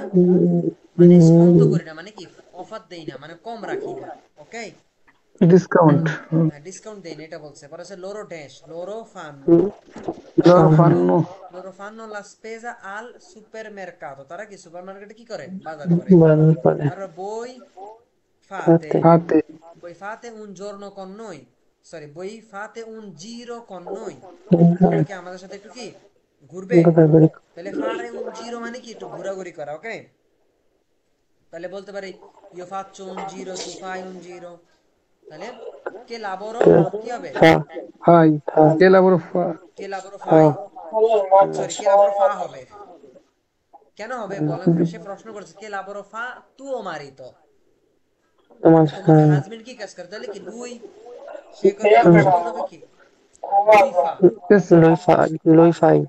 মানে স্কন্ত করি না, মানে কি অফার দেই না, মানে কম রাখি না। ওকে, ডিসকাউন্ট ডিসকাউন্ট দেই না, এটা বলছে। পরে আছে loro dash, লর ফান্নো loro fanno la spesa al supermercato, তারা কি সুপারমার্কেটে কি করে, বাজার করে। vanno fare, আর voi fate, হাতে fate un giorno con noi, sorry voi fate un giro con noi, mm, তোমরা কি আমাদের সাথে একটু কি ঘুরবে। guardare, তাহলে fare un giro মানে কি একটু ঘোরাঘুরি করা। ওকে, তাহলে বলতে পারি io faccio un giro, tu fai un giro, তাহলে che lavoro কি হবে, fa, ফাই fa, কে লাবর ফা che lavoro fa, fai, sorry che lavoro fa হবে। কেন হবে বলেন, সে প্রশ্ন করেছে কে lavoro fa tuo marito, তোমার তোমার হাজবেন্ড কি কাজ করে, তাহলে কি lui, সে করে, সে বলতে হবে কি lui fa, lui fai,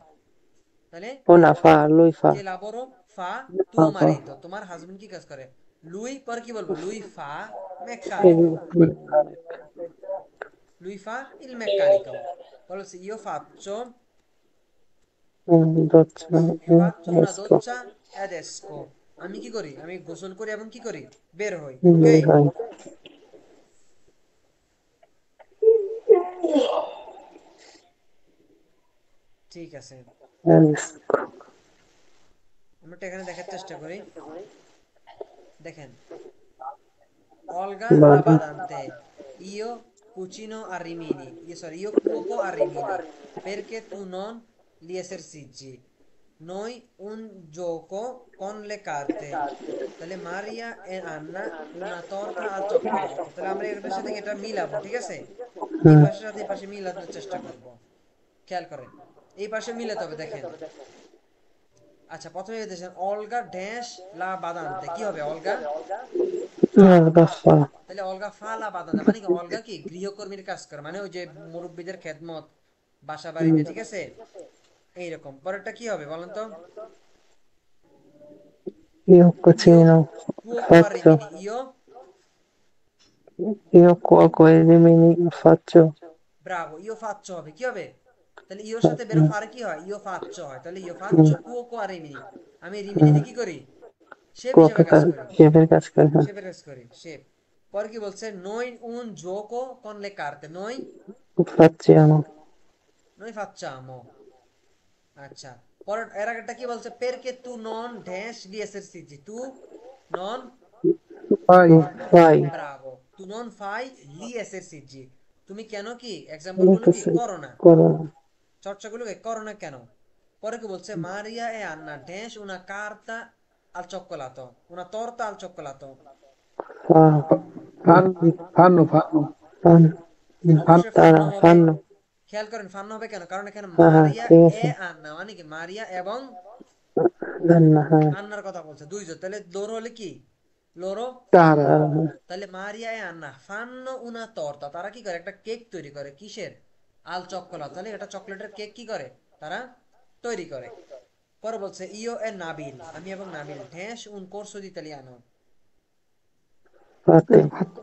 তাহলে una fa, lui fa, কে lavoro fa fa, tuo fa, marito, তোমার হাজবেন্ড কি কাজ করে, lui পর কি বলবো, lui fa meccanico, lui fa il meccanico। বলছি doccia, io faccio una esco, doccia ed esco, আমি কি করি, আমি গোসল করি এবং কি করি, বের হই। ওকে, lui fai, ঠিক আছে, esco, আমরা এখানে দেখার চেষ্টা করি। দেখেন, Olga la vado, badante, io cucino a Rimini, io cuoco a Rimini, perché tu non li eserciti, noi un gioco con le carte, তাহলে মারিয়া এ আন্না una torta al cioccolato, তাহলে আমরা এটার সাথে এটা মিলাবো। ঠিক আছে, এই পাশের সাথে এই পাশে মিলানোর চেষ্টা করব। খেয়াল করেন, এই পাশে মিলাতে হবে। দেখেন, আচ্ছা প্রথমে দেখেন অলগা ড্যাশ লা বাদান্তে, কি হবে অলগা ফা, guarda fa, তাহলে অলগা ফা লা বাদান্তে মানে কি, অলগা কি গৃহকর্মীর কাজ করে, মানে ওই যে মুরব্বীদের খেদমত বাসা বাড়িতে। ঠিক আছে, এইরকম। পরেরটা কি হবে বলেন তো, io ইও cucino, কুয়োকো আর faccio, Remini, io cuoco e rimini faccio, Bravo, ইও ফাচ্চো হবে, কি হবে, তাহলে ইওর সাথে বেরো ফারে কি হয়, ইও ফাচ্চো হয়, তাহলে ইও ফাচ্চো কুয়োকো আর রিমিনি, আমি রিমিনিতে কি করি, শেপ হিসেবে কাজ করি, che per cascare, শেপের কাজ করি, শেপ। পরে কি বলছে, noi un gioco con le carte, facciamo, noi facciamo। আচ্ছা, পরে এর আগেরটা কি বলছে, perché tu non dash gli esercizi, tu non, ফাই fai, bravo, tu non fai gli esercizi, তুমি কেন কি এক্সাম্পল io গুলো che কি sei, করো না, corona, চর্চাগুলোকে করো না কেন। পরে কি বলছে, মারিয়া e Anna dash una carta al cioccolato, una torta al cioccolato, fa, ফান ফান্নো ফান্নো fan, অবশ্যই ফান্ন tara, হবে। fanno, খেয়াল করেন ফান্ন হবে কেন, কারণ এখানে ah, মারিয়া sì, এ sì, আন্না মানে কি, মারিয়া এবং danna, আন্নার কথা বলছে দুইজন, তাহলে লোরো হলে কি, লোরো তারা ফান্ন, tara, তাহলে মারিয়া এ আন্না ফান্ন উনা তর্তা, তারা কি করে একটা কেক তৈরি করে, কিসের, আল চকোলাত, তাহলে এটা চকলেটের কেক কি করে তারা তৈরি করে। পরে বলছে ইও এ নাবিল, আমি এবং নাবিল ঢেস উন কোর্সো দি ইতালিয়ানো, fate,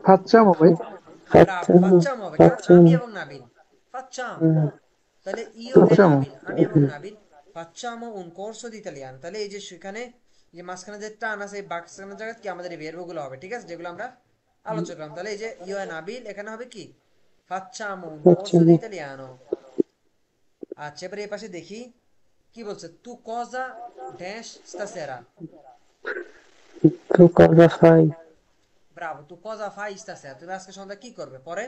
ফাচ্চামো ভাই ব্রাভো, facciamo, ফাচ্চাম হবে, কারণ আমি facciamo, এবং নাবিল ফাচ্চাম, mm, তাহলে ইও এ ফাচ্চামো নাবিল, আমি এবং নাবিল ফাচ্চামো উন কোর্সো দি ইতালিয়ানো, তাহলে এই যে সেখানে যে মাঝখানে যে টান আছে, এই মাঝখানের জায়গায় কি আমাদের এই ভার্ব গুলো হবে। ঠিক আছে, যেগুলো আমরা আলোচনা করলাম। তাহলে এই যে ইও এ নাবিল এখানে হবে কি, ফাচ্চামো উন কোর্সো দি facciamo, ইতালিয়ানো। আচ্ছা, এবারে এই পাশে দেখি, কি বলছে? তু কজা ড্যাশ স্তাসেরা। Tu cosa fai? ব্রাভো, তু কজা ফাই স্তাসেরা, তুমি আজকে সন্ধ্যা কি করবে? পরে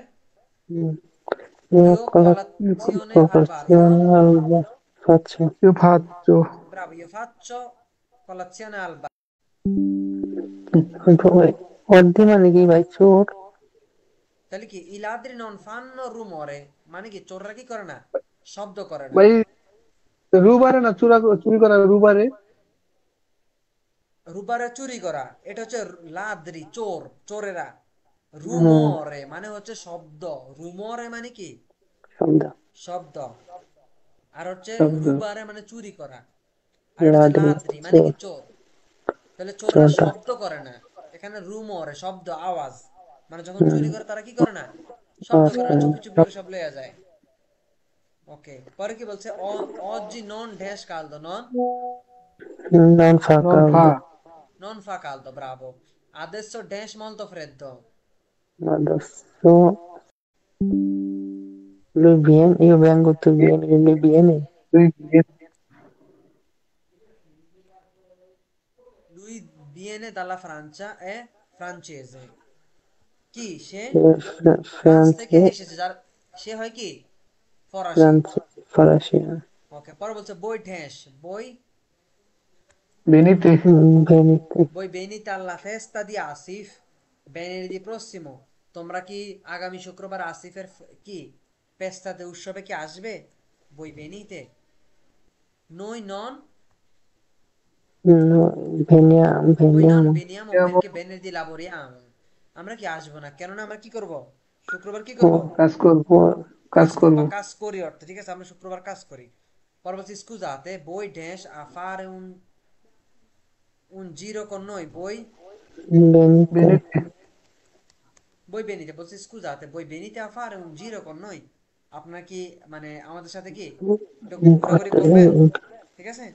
Mm. Io ইয়ো কলাজিওনে আল বার, ইয়ো colazione al faccio. io faccio ব্রাভো, ইয়ো ফাচ্চো কলাজিওনে আল বার। Oggi মানে কি ভাই চোর? তাহলে কি ই লাদ্রি নন ফান্নো রুমরে, মানে কি চোররা কি করে না? শব্দ করে না। ভাই রুবারে না চুরি করা রুবারে রুবারে চুরি করা, এটা হচ্ছে লাদ্রি চোর, চোরেরা। হুম, রুমরে মানে হচ্ছে শব্দ, রুমরে মানে কি শব্দ। শব্দ, আর হচ্ছে শব্দ রুবারে মানে চুরি করা, আর এটা হচ্ছে লাদ্রি লাদ্রি মানে চোর, কি চোর। তাহলে চোররা চোরটা। শব্দ করে না, এখানে রুমরে শব্দ, আওয়াজ, মানে যখন চুরি করে তারা কি করে না? শব্দ আওয়াজ করে না, করে না। চুপি চুপি করে সব লইয়া যায়। ওকে, পরে কি বলছে? oggi non dash caldo, non Non fa non fa caldo. non fa caldo, bravo. Adesso dash molto freddo. Adesso lui viene, io vengo, tu vieni, lui viene. Lui viene dalla Francia, è francese. কি সে? France থেকে Francia, এসেছে, যার সে হয় কি ফরাসি। Francia, Francia. ওকে, পরে বলছে বই ঢেঁস, বই venite Venite. বই venite alla festa di Asif venerdì prossimo, তোমরা কি আগামী শুক্রবার আসিফের কি পেস্তাতে, উৎসবে কি আসবে? বই venite, noi non, No, veniamo, noi non veniamo. veniamo perché venerdì lavoriamo, আমরা কি আসবো না, কেননা আমরা কি করব? শুক্রবার কি করব? Oh, কাজ করব oh, কাজ কাজ করব করব বা কাজ করি অর্থ, ঠিক আছে, আমরা শুক্রবার কাজ করি। পরবর্তী scusate voi dash a fare un giro con noi, venite. venite voi venite, বলছি scusate voi venite a fare un giro con noi, আপনারা কি মানে আমাদের সাথে কি একটু ঘোরাঘুরি করবেন, ঠিক আছে।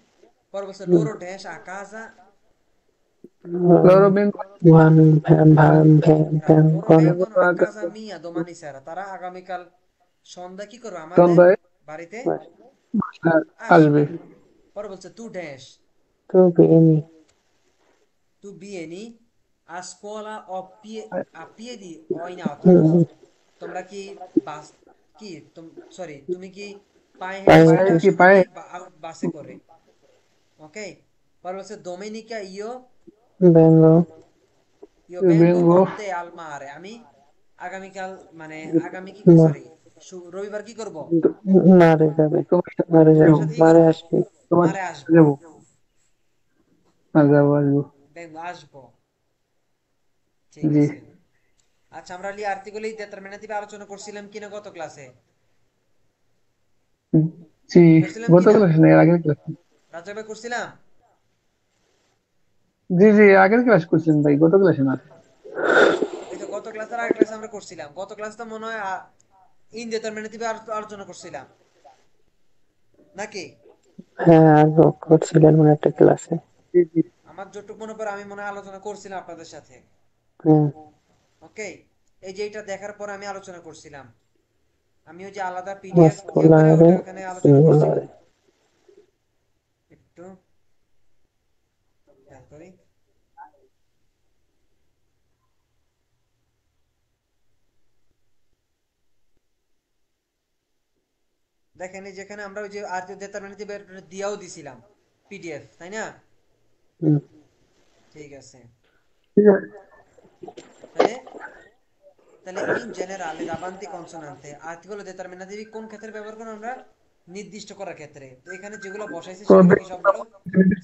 পরবর্তী loro dash a casa, loro vengono bravo, loro Vengono vengono a casa mia domani sera, তারা আগামীকাল সন্ধ্যা কি করবে? আমাদের সন্ধ্যায় বাড়িতে আসবে আসবে। পরে বলছে tu dash, tu vieni. tu vieni a scuola a piedi o in autobus, তোমরা কি বাস কি সরি তুমি কি পায়ে হেঁটে Paese স্কুলে পায়ে কি আসো পায়ে নাকি বাসে করে? ওকে, পরে বলছে domenica vengo io vengo vengo con te al mare, আমি আগামীকাল মানে আগামী কি ma- সরি রবিবার কি করব? mare যাবে, তোমার মারে সাথে তোমার যাবো যাবো, সাথে কি মারে করব? আসবি। তোমার মারে সাথে আসবো, যাবো যাবো আসবো আসবো, ঠিক জি আছে। আচ্ছা, আমরা লি আর্টিকেল determinative আলোচনা করছিলাম কিনা গত ক্লাসে? জি করছিলাম গত কিনা? ক্লাসে না এর আগের ক্লাসে রাজা ভাই করছিলাম। জি জি আগের ক্লাস করছেন ভাই গত ক্লাসে না এই তো গত ক্লাসের আগের ক্লাসে আমরা করছিলাম, গত ক্লাসে তো মনে হয় ইনডিটারমিনেটিভ আলোচনা করছিলাম নাকি? হ্যাঁ, আগে করছিলেন মনে হয় একটা ক্লাসে। জি জি আমার যতটুকু মনে পড়ে আমি মনে হয় আলোচনা করছিলাম আপনাদের সাথে। হ্যাঁ, ওকে, এই যে এটা দেখার পর আমি আলোচনা করছিলাম, আমি ওই যে আলাদা পিডিএফ ইয়ে করে ভাস্কুলারে ওটা ওখানে আলোচনা করছিলাম। সিঙ্গুলারে। একটু খেয়াল করি। দেখেন এই যেখানে আমরা ওই যে আর্থিক ডিটারমিনেটিভ দিয়েও দিছিলাম পিডিএফ, তাই না? হুম, ঠিক আছে, ঠিক আছে তাহলে তাহলে ইন জেনারেলে দাবান্তি কনসোনান্তে আর্টিকেল ডিটারমিনেটিভ কোন ক্ষেত্রে ব্যবহার করি আমরা? নির্দিষ্ট করার ক্ষেত্রে। তো এখানে যেগুলো বসাইছে সেগুলো কি সবগুলো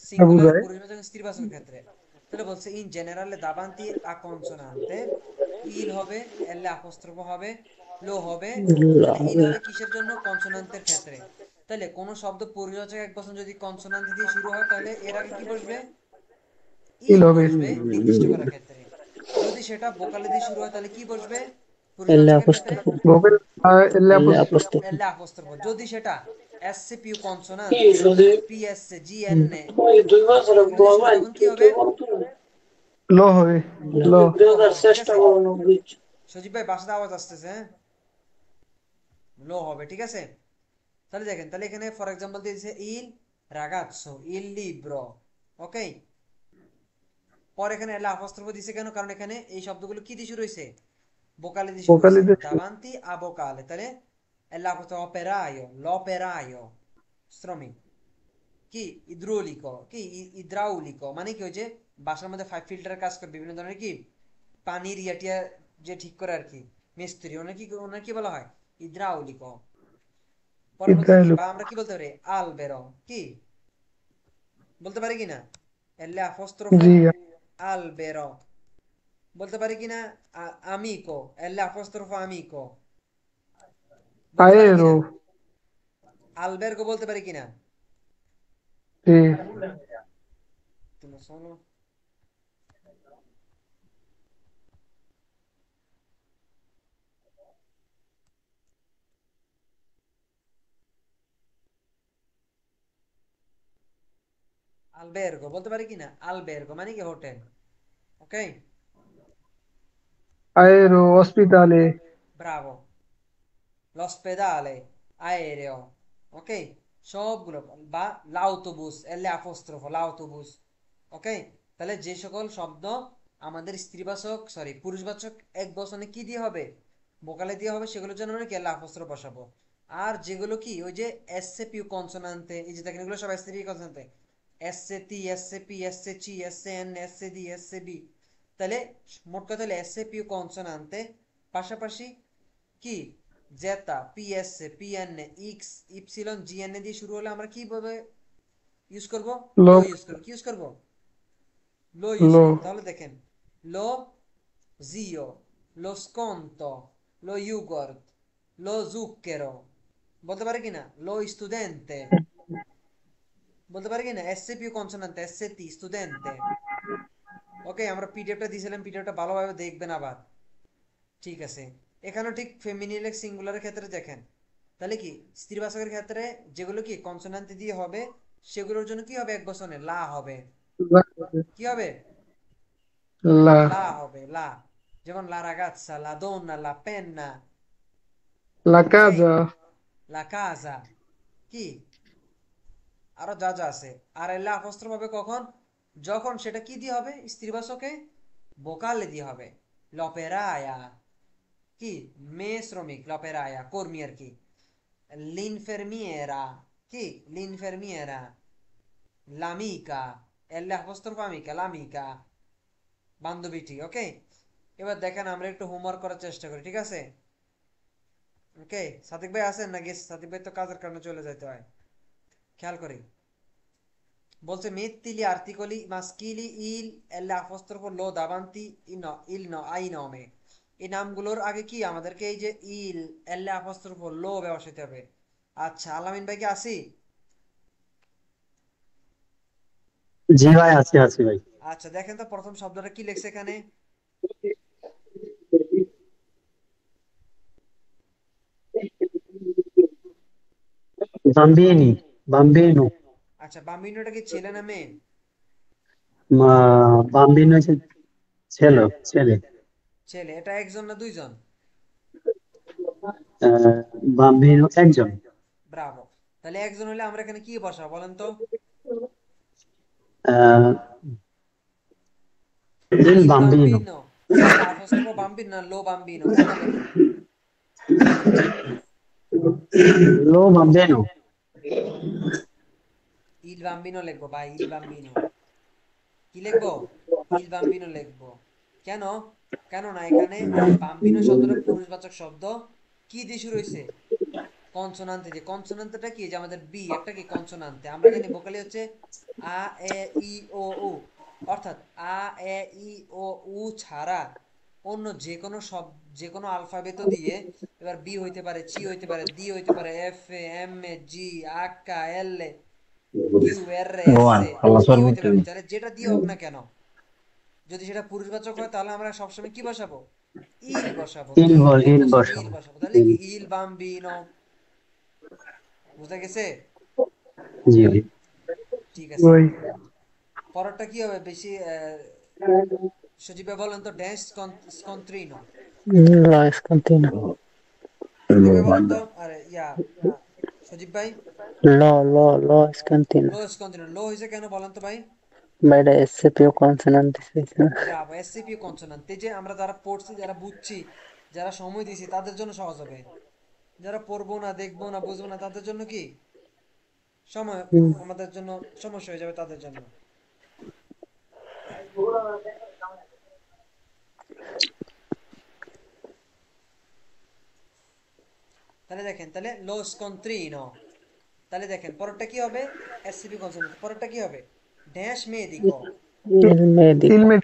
সিঙ্গুলার বুঝায় পুরুষবাচক স্ত্রীবাচক ক্ষেত্রে। তাহলে বলছে ইন জেনারেলে দাবান্তি আ কনসোনান্তে ইল হবে, এল আপস্ট্রফ হবে, লো হবে। তাহলে ইল হবে কিসের জন্য? কনসোনান্টের ক্ষেত্রে। তাহলে কোন শব্দ পরিবাচক এক বচন যদি কনসোনান্ট দিয়ে শুরু হয় তাহলে এর আগে কি বসবে? ইল ইল হবে বসবে নির্দিষ্ট করার ক্ষেত্রে। যদি সেটা ভোকালে দিয়ে শুরু হয় তাহলে কি বসবে এলে পুরুষবাচকের ক্ষেত্রে? অপস্ট্রোফ, ভোবেল এলে এলে অ্যাপোস্ট্রোফ অপস্ট্রোফ। এল আপস্ট্রফ। যদি সেটা এসসিপিউ কনসোনান্ট, পিএসসি, জিএন এগুলো দিয়ে শুরু হয় তখন কি হবে? ল হবে ল লো হবে, ঠিক আছে। সজীব ভাই বাসাতে আওয়াজ আসতেছে, হ্যাঁ, লো হবে, ঠিক আছে। তাহলে দেখেন, তাহলে এখানে ফর এক্সাম্পল দিয়েছে ইল রাগাৎসো, ইল লিব্রো। ওকে, পর এখানে এল অ্যাপোস্ট্রোফ দিছে কেন? কারণ এখানে এই শব্দগুলো কি দিয়ে শুরু হয়েছে? ভোকালে দিয়ে শুরু ভোকালি হয়েছে, দিয়ে শুরু। দাভান্তি আ ভোকালে। তাহলে এল অ্যাপোস্ট্রোফ অপেরায়ো, l'operaio, শ্রমিক। কি ইদ্রোলিকো, কি ইদ্রাউলিকো, মানে কি হয়েছে বাসার মধ্যে ফাইভ ফিল্টারের কাজ করে, বিভিন্ন ধরনের কি পানির ইয়াটিয়া যে ঠিক করে আর কি, মিস্ত্রি, ওনার কি বলা হয়? ইদ্রাউলিকো। পরে বলতে কি, ইসরায়েল। বা আমরা কি বলতে পারি? আলবেরো, কি বলতে পারি কিনা? এলে অ্যাপোস্ট্রোফো জি। আলবেরো বলতে পারি কিনা? আমিকো, এলে অ্যাপোস্ট্রোফো আমিকো বলতে পারি আয়েরো। কিনা? আলবেরগো বলতে পারি কিনা? জি। তুমি শোনো, আলবেরগো বলতে পারি কিনা? আলবেরগো মানে কি হোটেল। ওকে, আয়েরো হসপিটালে। ব্রাভো। l'ospedale, aereo, ok? সবগুলো, বা লাউটোবুস, এলে অ্যাপোস্ট্রোফ লাউটোবুস। ওকে, তাহলে যে সকল শব্দ আমাদের স্ত্রীবাচক, সরি পুরুষবাচক এক বচনে কি দিয়ে হবে? ভোকালে দিয়ে হবে, সেগুলোর জন্য আমরা কি এলে অ্যাপোস্ট্রোফ বসাবো। আর যেগুলো কি ওই যে এসএ পিউ কনসোনান্তে, এই যে দেখেন এগুলো সব এসএ পি কনসোনান্তে, এসএ টি, এসএ পি, এসএ চি, এসএ এন, এসএ ডি, এসএ বি। তাহলে মোট কথা হলো এসএ পিউ কনসোনান্তে, পাশাপাশি কি জেতা, PS, PN, x, epsilon, GN দিয়ে শুরু হলে আমরা কিভাবে ইউজ করব? লো লোক। ইউজ করব। কি ইউজ করব? লো ইউজ লো। করব। তাহলে দেখেন, লো জিও, লো স্কন্তো, লো ইউগর্ট, লো জুক্কেরো বলতে পারে কিনা? লো স্টুডেন্টে বলতে পারে কিনা? এসসি পিউ কনসোনান্তে, এসসি টি, স্টুডেন্টে। ওকে, আমরা পিডিএফটা দিয়েছিলাম, পিডিএফটা ভালোভাবে দেখবেন আবার। ঠিক আছে, এখানেও ঠিক ফেমিনিলের সিঙ্গুলারের ক্ষেত্রে দেখেন, তাহলে কি স্ত্রীবাচকের ক্ষেত্রে যেগুলো কি কনসোনান্ট দিয়ে হবে, সেগুলোর জন্য কি হবে? এক বচনে লা হবে। কি হবে? লা। লা হবে, লা। যেমন লা রাগাজ্জা, লা দonna, লা penna। লা ওকে, কাজা। লা casa, কি আরো যা যা আছে। আর এলা অ্যাপোস্ট্রোফ হবে কখন? যখন সেটা কি দিয়ে হবে? স্ত্রীবাচকে ভোকালে দিয়ে হবে। লপেরায়া, কি মেয়ে শ্রমিক, লপেরায়া কর্মী আর কি। l'infermiera, কি l'infermiera, l'amica, এল অ্যাপোস্ট্রোফ আমিকা, l'amica বান্ধবীটি। ওকে, এবার দেখেন আমরা একটু হোমওয়ার্ক করার চেষ্টা করি, ঠিক আছে? ওকে, সাদিক ভাই আছেন নাকি? সাদিক ভাই তো কাজের কারণে চলে যেতে হয়, খেয়াল করি। বলছে mettili articoli maschili il l'apostrofo lo davanti il no ai nome। এই নামগুলোর আগে কি আমাদেরকে এই যে ইল l'apostrofo lo বসাতে হবে। আচ্ছা, আলামিন ভাই কি আসি? জি ভাই, আছি আছি ভাই। আচ্ছা, দেখেন তো প্রথম শব্দটা কি লেখছে এখানে? বাম্বিনি, বাম্বিনো। আচ্ছা, বাম্বিনোটা কি ছেলে না মেয়ে? বাম্বিনো হচ্ছে ছেলে, ছেলে। ছেলে। এটা একজন না দুইজন? আহ, বাম্বিনো একজন। ব্রাভো। তাহলে একজন হলে আমরা এখানে কি বসাবো বলেন তো? আহ, ইল ইল বাম্বিনো। বাম্বিনো, এল অ্যাপোস্ট্রোফো বাম্বিনো না লো বাম্বিনো, কোনটা লিখি? লো বাম্বিনো। ইল বাম্বিনো লিখবো ভাই, ইল বাম্বিনো। কি লিখবো? ইল বাম্বিনো লিখবো। কেন? কেননা এখানে বাম্বিনো শব্দটা পুরুষবাচক শব্দ, কি দিয়ে শুরু হয়েছে? কনসোনান্তে দিয়ে। কনসোনান্টটা কি? যে আমাদের বি একটা কি কনসোনান্তে, আমরা জানি ভোকালি হচ্ছে আ এ ই ও উ। অর্থাৎ আ এ ই ও উ ছাড়া অন্য যে কোনো যে কোনো আলফাবেত দিয়ে, এবার বি হইতে পারে, চি হইতে পারে, ডি হইতে পারে, এফ এ, এম এ, জি, আকা, এল এ, কিউ, আর এস ভগবান এ, আল্লাহ টি হইতে পারে। সর্বত্রই। তাহলে যেটা দিয়ে হোক না কেন, যদি সেটা পুরুষবাচক হয় তাহলে আমরা সবসময় কি বসাবো? ইল বসাবো। ইল ইল বল, এক ইল বছর ইল বসাবো। বসাবো। তাহলে ইল। কি ইল বাম্বিনো। বুঝা গেছে? জি ভাই। ঠিক আছে, ওই। পরেরটা কি হবে? বেশি সজীব ভাই বলেন তো, ড্যাশ স্কন্ত্রিনো। La escantina. সজীব ভাই বলেন তো, আরে ইয়া সজীব ভাই, Lo, lo, lo es cantina. লো কন্টিনিউ লো হয়েছে কেন বলেন তো ভাই? ভাই এটা SCPO consonant দিছে না? Bravo, SCP consonant. এই যে আমরা যারা পড়ছি, যারা বুঝছি, যারা সময় দিছি, তাদের জন্য সহজ হবে। যারা পড়বো না, দেখবো না, বুঝবো না, তাদের জন্য কি সময়, হুম। আমাদের জন্য সমস্যা হয়ে যাবে তাদের জন্য। তাহলে দেখেন, তাহলে লো স্কন্ত্রিনো, তাহলে দেখেন পরেরটা কি হবে? SCP consonant. পরেরটা কি হবে? ড্যাশ মেদিকো। Il medico. ইলমেট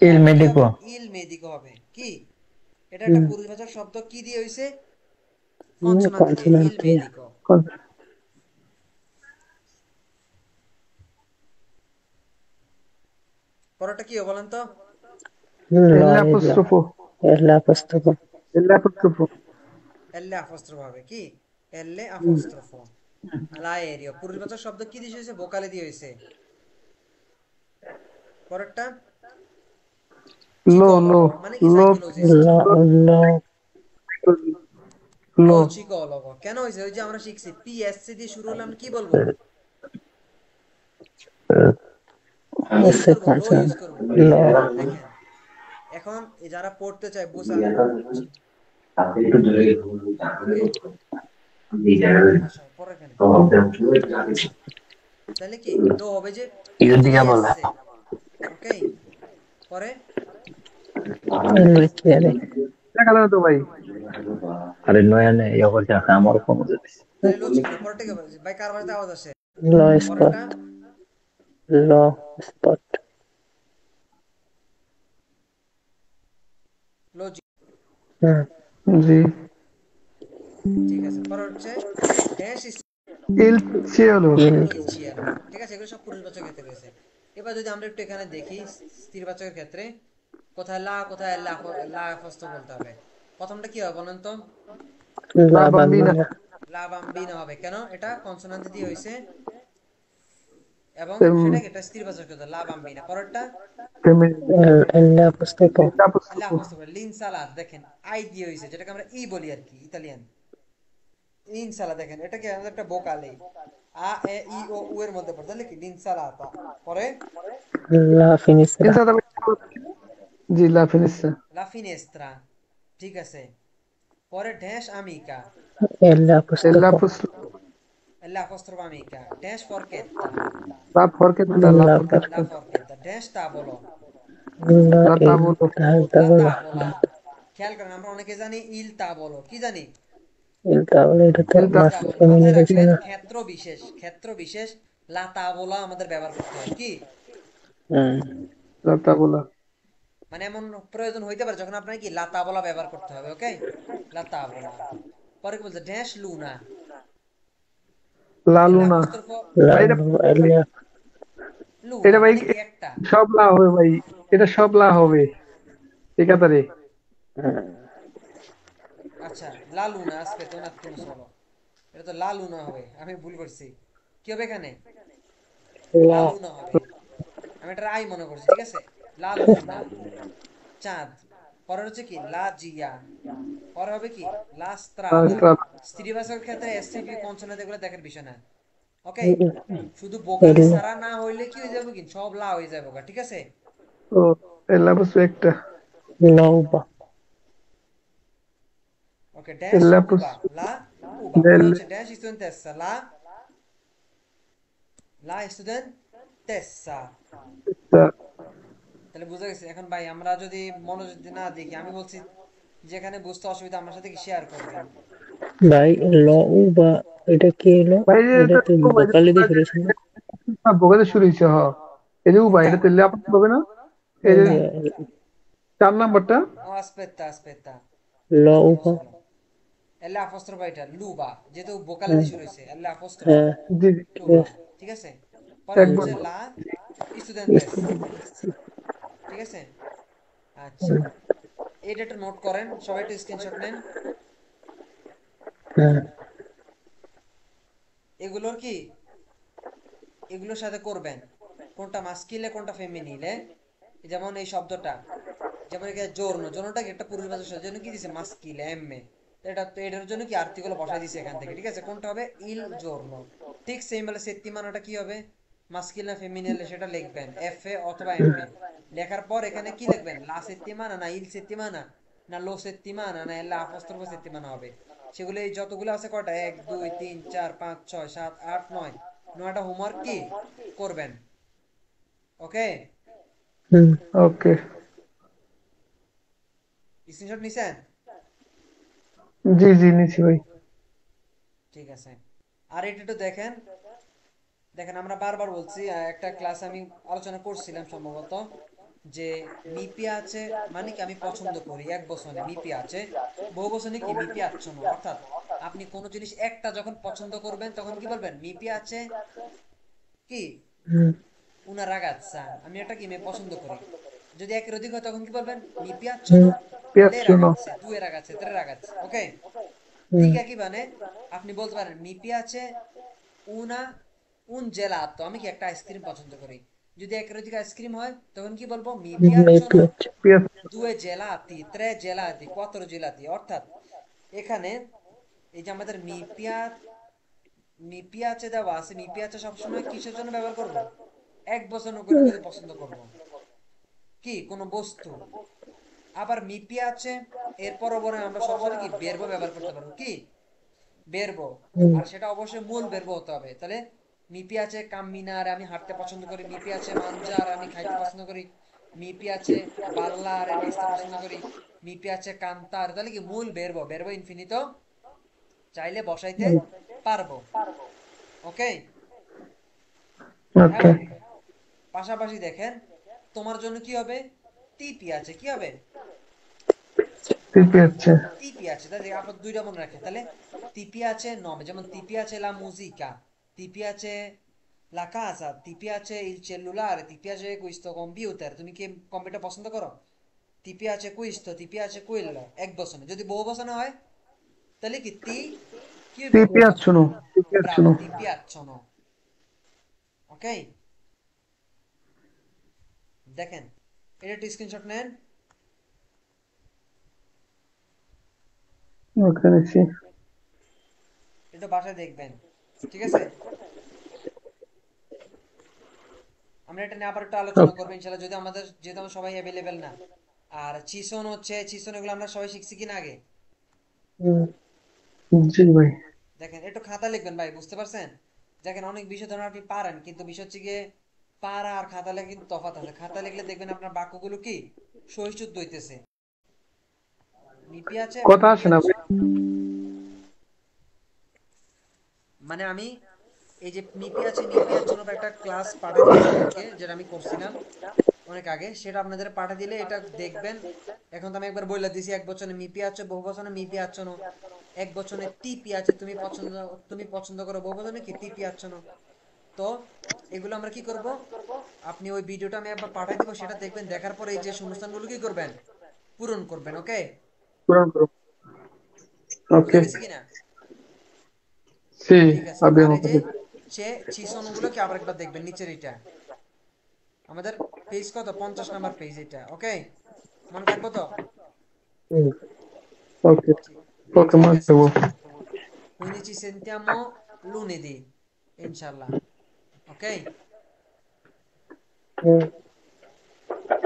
Il পরেরটা কি হবে? medico. ইল মেদিকো হবে। কি এটা একটা পুরুষবাচক শব্দ, কি দিয়ে হইছে? কনসোনান্ট দিয়ে, ইল Consonant দিয়ে। মেদিকো। পরেরটা কি হবে বলেন তো? Lo, এল el, অ্যাপোস্ট্রোফো el apóstrofo. এল অ্যাপোস্ট্রোফো এলে অ্যাপোস্ট্রোফ হবে। কি এলে অ্যাপোস্ট্রোফো। লায়েরিও পুরুষবাচক শব্দ কি দিয়ে হয়েছে? ভোকালে দিয়ে হয়েছে। পরেরটা লো লো চিকোলগো, মানে কি লো সাইকোলজিস্ট। Lo, lo, লো লো চিকোলগো কেন হয়েছে? ওই যে আমরা শিখছি পিএসসি দিয়ে শুরু হলে আমরা কি বলবো? কি ইউজ ese করবো? লো ইউজ consonant. করবো। Lo, দেখেন, এখন যারা পড়তে চায় বোঝা, ওকে আসো পরে এখানে। তাহলে কি লো হবে যে Io diavolo. পিএসসি, ওকে। পরে il bicchiere. দেখালে না তো ভাই Aরে নয়নে ইয়ে করছে আমার ফোন দিতেছে। তাহলে লো চিকোনো। পরেরটা কি হবে ভাই? কার বাড়িতে আওয়াজ আসে? Lo পরেরটা spot. Lo spot. লো, হুম। জি ঠিক আছে। পরে হচ্ছে ড্যাশ ইল চিয়োলো Il, চিয়ালো, ঠিক আছে। এগুলো সব পুরুষবাচক ক্ষেত্রে রয়েছে। এবার যদি আমরা একটু এখানে দেখি স্ত্রীবাচকের ক্ষেত্রে, কোথায় লা, কোথায় লা, লা ফস্ত বলতে হবে। প্রথমটা কি হবে বলেন তো? লা la বাম্বিনা bambina. লা বাম্বিনা হবে। কেন? এটা কনসোনান্ট দিয়ে হয়েছে এবং ফেম- সেটা কি এটা স্ত্রীবাচক ক্ষেত্রে, লা বাম্বিনা। পরেরটা El apóstrofo. ইল লা অ্যাপোস্ট্রোফো ফস্ত, লিন সালাদ, দেখেন আই দিয়ে হয়েছে, যেটাকে আমরা ই বলি আর কি, ইতালিয়ান ইনসালা। দেখেন এটা কি আমাদের একটা ভোকালে আ এ ই ও উ এর মধ্যে পড়ে, তাহলে কি ইনসালাতা। পরে La finestra. ইনসাদা জি লা ফিনিসা লা ফিনেস্ত্রা, ঠিক আছে। পরে ড্যাশ আমিকা, El এল apóstrofo. অ্যাপোস্ট্রোফো লা apostrophe amica, ড্যাশ ফরকেত্তা, লা ফরকেতা লা La ফরকেতা লা forchetta, ড্যাশ তাবলো, la লা el তাবুলো লা tabla. তাবোলা। খেয়াল করেন, আমরা অনেকে জানি ইল তাবলো, কি জানি? El tabla এটা তো ইল ইল মাস তাবলো। ফেমিনি মাথায় হয়েছে রাখবেন না? ক্ষেত্র বিশেষ, ক্ষেত্র বিশেষ লা তাবোলা আমাদের ব্যবহার করতে হয়। কি হুম। লা তাবুলা মানে এমন প্রয়োজন হইতে পারে যখন আপনার কি লা তাবোলা ব্যবহার করতে হবে, ওকে। লা তাবোলা। পরে কি বলছে? ড্যাশ লুনা, লা এল লুনা apostrophe La, ভাই এটা el, লুনা, এটা ভাই মানে কি একটা। সব লা হবে ভাই এটা সব লা হবে ঠিক আছে রে আচ্ছা, লা Luna aspetta un attimo solo, এটা তো লা লুনা হবে, আমি ভুল করছি। কি হবে এখানে? লা la, লুনা হবে। আমি এটা আই মনে করছি, ঠিক আছে। লা লুনা, চাঁদ। পরে হচ্ছে কি লা জিয়া। পরে হবে কি লা স্ত্রাদা। স্ত্রীবাচকের ক্ষেত্রে এসসিপি কনসোনেন্ট এগুলো দেখার বিষয় না, ওকে। শুধু el, ভোকালি ছাড়া না হইলে কি হয়ে যাবে? কি সব লা হয়ে যাবে, ঠিক আছে। ও এল অ্যাপোস্ট্রোফো একটা la uva. ওকে, ড্যাশ এল উবা, অ্যাপোস্ট্রোফো লা উবা। পরে del হচ্ছে ড্যাশ স্টুডেন্টেসা, লা লা স্টুডেন্টেসা। তাহলে বুঝা গেছে। এখন ভাই আমরা যদি মনোযোগ দিয়ে না দেখি, আমি বলছি যেখানে বুঝতে অসুবিধা আমার সাথে কি শেয়ার করবেন। ভাই la uva এটা কি হলো? ভাই এটা এটা তো তো ভাই ভোকালে দিয়ে শুরু হয়েছে না? ভোগাতে শুরু হয়েছে হ এই যে ভাই কোনটা? এটা তেলে আপনি হবে না এই যে এই কোনটা? যে 4 নাম্বারটা ও aspetta aspetta, la solo uva. solo এল apostrophe এটা লুবা, যেহেতু ভোকালে হ্যাঁ, দিয়ে শুরু হয়েছে, এল apostrophe হ্যাঁ, জি জি লুবা, yes, ঠিক আছে। পরে একবার হচ্ছে লা স্টুডেন্টেস, ঠিক আছে। আচ্ছা, এটা একটু নোট করেন, সবাই একটু স্ক্রিনশট নেন। হ্যাঁ, এগুলোর কি এগুলোর সাথে করবেন কোনটা মাস্কিলে কোনটা ফেমিনিলে। যেমন এই শব্দটা, যেমন এখানে জোরনো, জোরনোটা কি একটা পুরুষবাচক শব্দ, জন্য কি দিছে মাস্কিলে এমএ, এটার জন্য কি আর্টিকেল বসাই দিছি এখান থেকে, ঠিক আছে? কোনটা হবে? ইল জোরনো। ঠিক সেম বলে সেত্তিমানাটা কি হবে? মাস্কিল না ফেমিনাল সেটা লিখবেন এফ এ অথবা এম এ। লেখার পর এখানে কি লিখবেন? লা সেত্তিমানা না ইল সেত্তিমানা না লো সেত্তিমানা না লা আপোস্ট্রোফ সেত্তিমানা হবে। সেগুলো এই যতগুলো আছে কয়টা, 1 2 3 4 5 6 7 8 9, 9টা হোমওয়ার্ক কি করবেন। ওকে, ওকে। স্ক্রিনশট নিছেন? জি জি নিচ্ছি ভাই। ঠিক আছে। আর এটা একটু দেখেন, দেখেন আমরা বারবার বলছি, একটা ক্লাস আমি আলোচনা করছিলাম সম্ভবত, যে মিপি আছে মানে কি আমি পছন্দ করি, এক বচনে মিপি আছে, বহু বচনে কি মিপি আচ্ছন্ন। অর্থাৎ আপনি কোনো জিনিস একটা যখন পছন্দ করবেন তখন কি বলবেন? মিপি আছে কি হুম, una ragazza, আমি একটা কি মেয়ে পছন্দ করি। যদি একের অধিক হয় তখন কি বলবেন? mi হুম, piacciono le পিয়াচ্ছুনো। ragazze, due ragazze, tre ragazze, ওকে? হুম, ঠিক একই মানে আপনি বলতে পারেন mi piace una un gelato, আমি কি একটা আইসক্রিম পছন্দ করি। যদি একের অধিক আইসক্রিম হয় তখন কি বলবো? mi এই piacciono পিয়াচ্ছু। due gelati, tre gelati, quattro gelati। অর্থাৎ এখানে এই যে আমাদের মি পিয়াচে দেওয়া আছে, মি পিয়াচে সবসময় কিসের জন্য ব্যবহার করব? এক বছর করে পছন্দ করব, কি কোন বস্তু। আবার মিপি আছে এরপর পরে আমরা সরাসরি কি বেরবো ব্যবহার করতে পারবো, কি বেরবো। আর সেটা অবশ্যই মূল বেরবো হতে হবে। তাহলে মিপি আছে কামিনার, আমি হাঁটতে পছন্দ করি। মিপি আছে মাঞ্জার, আমি খাইতে পছন্দ করি। মিপি আছে বাল্লার, নাচতে পছন্দ করি। মিপি আছে কান্তার, তাহলে কি মূল বেরবো, বেরবো ইনফিনিতো চাইলে বসাইতে পারবো। ওকে, ওকে। এখন পাশাপাশি দেখেন তোমার জন্য কি হবে? টিপি আছে, কি হবে? পিয়াচ্ছে। টিপি আছে, তাহলে আপনার দুইটা মনে রাখে। তাহলে টিপি আছে নম, যেমন টিপি আছে লা musica, টিপি আছে la casa, টিপি আছে il cellulare, টিপি আছে questo computer, তুমি কি কম্পিউটার পছন্দ করো? টিপি আছে questo, টিপি আছে quello, এক বচনে। যদি বহু বচনে হয় তাহলে কি কি হইব? বহু বচন। পিয়াচ্ছুনো। ব্রাভো, পিয়াচ্ছুনো। ti piacciono। ওকে, দেখেন এটা একটু স্ক্রিনশট নেন, ওকে নিচ্ছি। এটা বাসায় দেখবেন, ঠিক আছে? আমরা এটা নিয়ে আবার একটু আলোচনা ওকে। করবো ইনশাল্লাহ, যদি আমাদের, যেহেতু আমরা সবাই অ্যাভেলেবেল না। আর চিসন হচ্ছে, চিসন এগুলো আমরা সবাই শিখছি কিনা আগে? জি ভাই। দেখেন একটু খাতা লিখবেন ভাই, বুঝতে পারছেন? দেখেন অনেক বিষয় ধরেন আপনি পারেন, কিন্তু বিষয় হচ্ছে গিয়ে পারা আর খাতা লেখা কিন্তু তফাৎ আছে। খাতা লিখলে দেখবেন আপনার বাক্যগুলো কি সহিষ্ণুত হইতেছে। মিপি আছে এবং কথা মিপি আসে না আছে, ভাই। মানে আমি এই যে মিপি আছে মিপি আছে একটা ক্লাস পাঠিয়ে দিব আপনাদেরকে, যেটা আমি করছিলাম অনেক আগে, সেটা আপনাদের পাঠিয়ে দিলে এটা দেখবেন। এখন তো আমি একবার বইলা দিছি, এক বচনে মিপি আছে, বহু বচনে মিপি আছে, এক বচনে টিপি আছে, তুমি পছন্দ করো, বহু বচনে কি টিপি আছে। তো এগুলো আমরা কি করব? আপনি ওই ভিডিওটা আমি একবার পাঠিয়ে দিব, সেটা দেখবেন, দেখার পরে এই যে শূন্যস্থানগুলো কি করবেন? পূরণ করবেন। ওকে, পূরণ করো। বুঝা ওকে। গেছে কিনা? সি। ঠিক আছে। আর abbiamo এই যে capito. চিসনগুলো কি আবার একবার দেখবেন, নিচের এটা আমাদের পেজ কত, 50 নাম্বার পেজ এটা। ওকে, মনে থাকবো তো? Ok. Ok, ঠিক আছে, Matteo. quindi ci sentiamo lunedì inshallah। ওকে,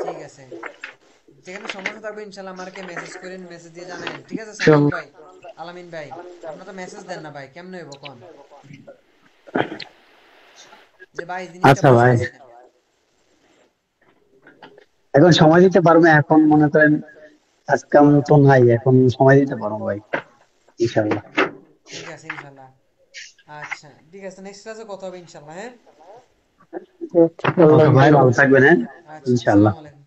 ঠিক আছে। যেখানে সমস্যা থাকবে ইনশাল্লাহ আমাকে মেসেজ করেন, মেসেজ দিয়ে জানেন, ঠিক আছে? সামিম Inshallah. ভাই, আলামিন ভাই, আপনারা তো মেসেজ দেন না ভাই, কেমনে হইব কোন? যে ভাই জিনিসটা আচ্ছা ভাই, বুঝতেছি না। এখন সময় দিতে পারবে? এখন মনে করেন কাজ কাম তো নাই, এখন সময় দিতে পারবো ভাই, ইনশাল্লাহ। ঠিক আছে ইনশাল্লাহ। আচ্ছা ঠিক আছে, নেক্সট ক্লাসে কথা হবে ইনশাল্লাহ। হ্যাঁ, ওকে ভাই, ভালো থাকবেন, হ্যাঁ, আচ্ছা, ইনশাল্লাহ। আসসালামু আলাইকুম।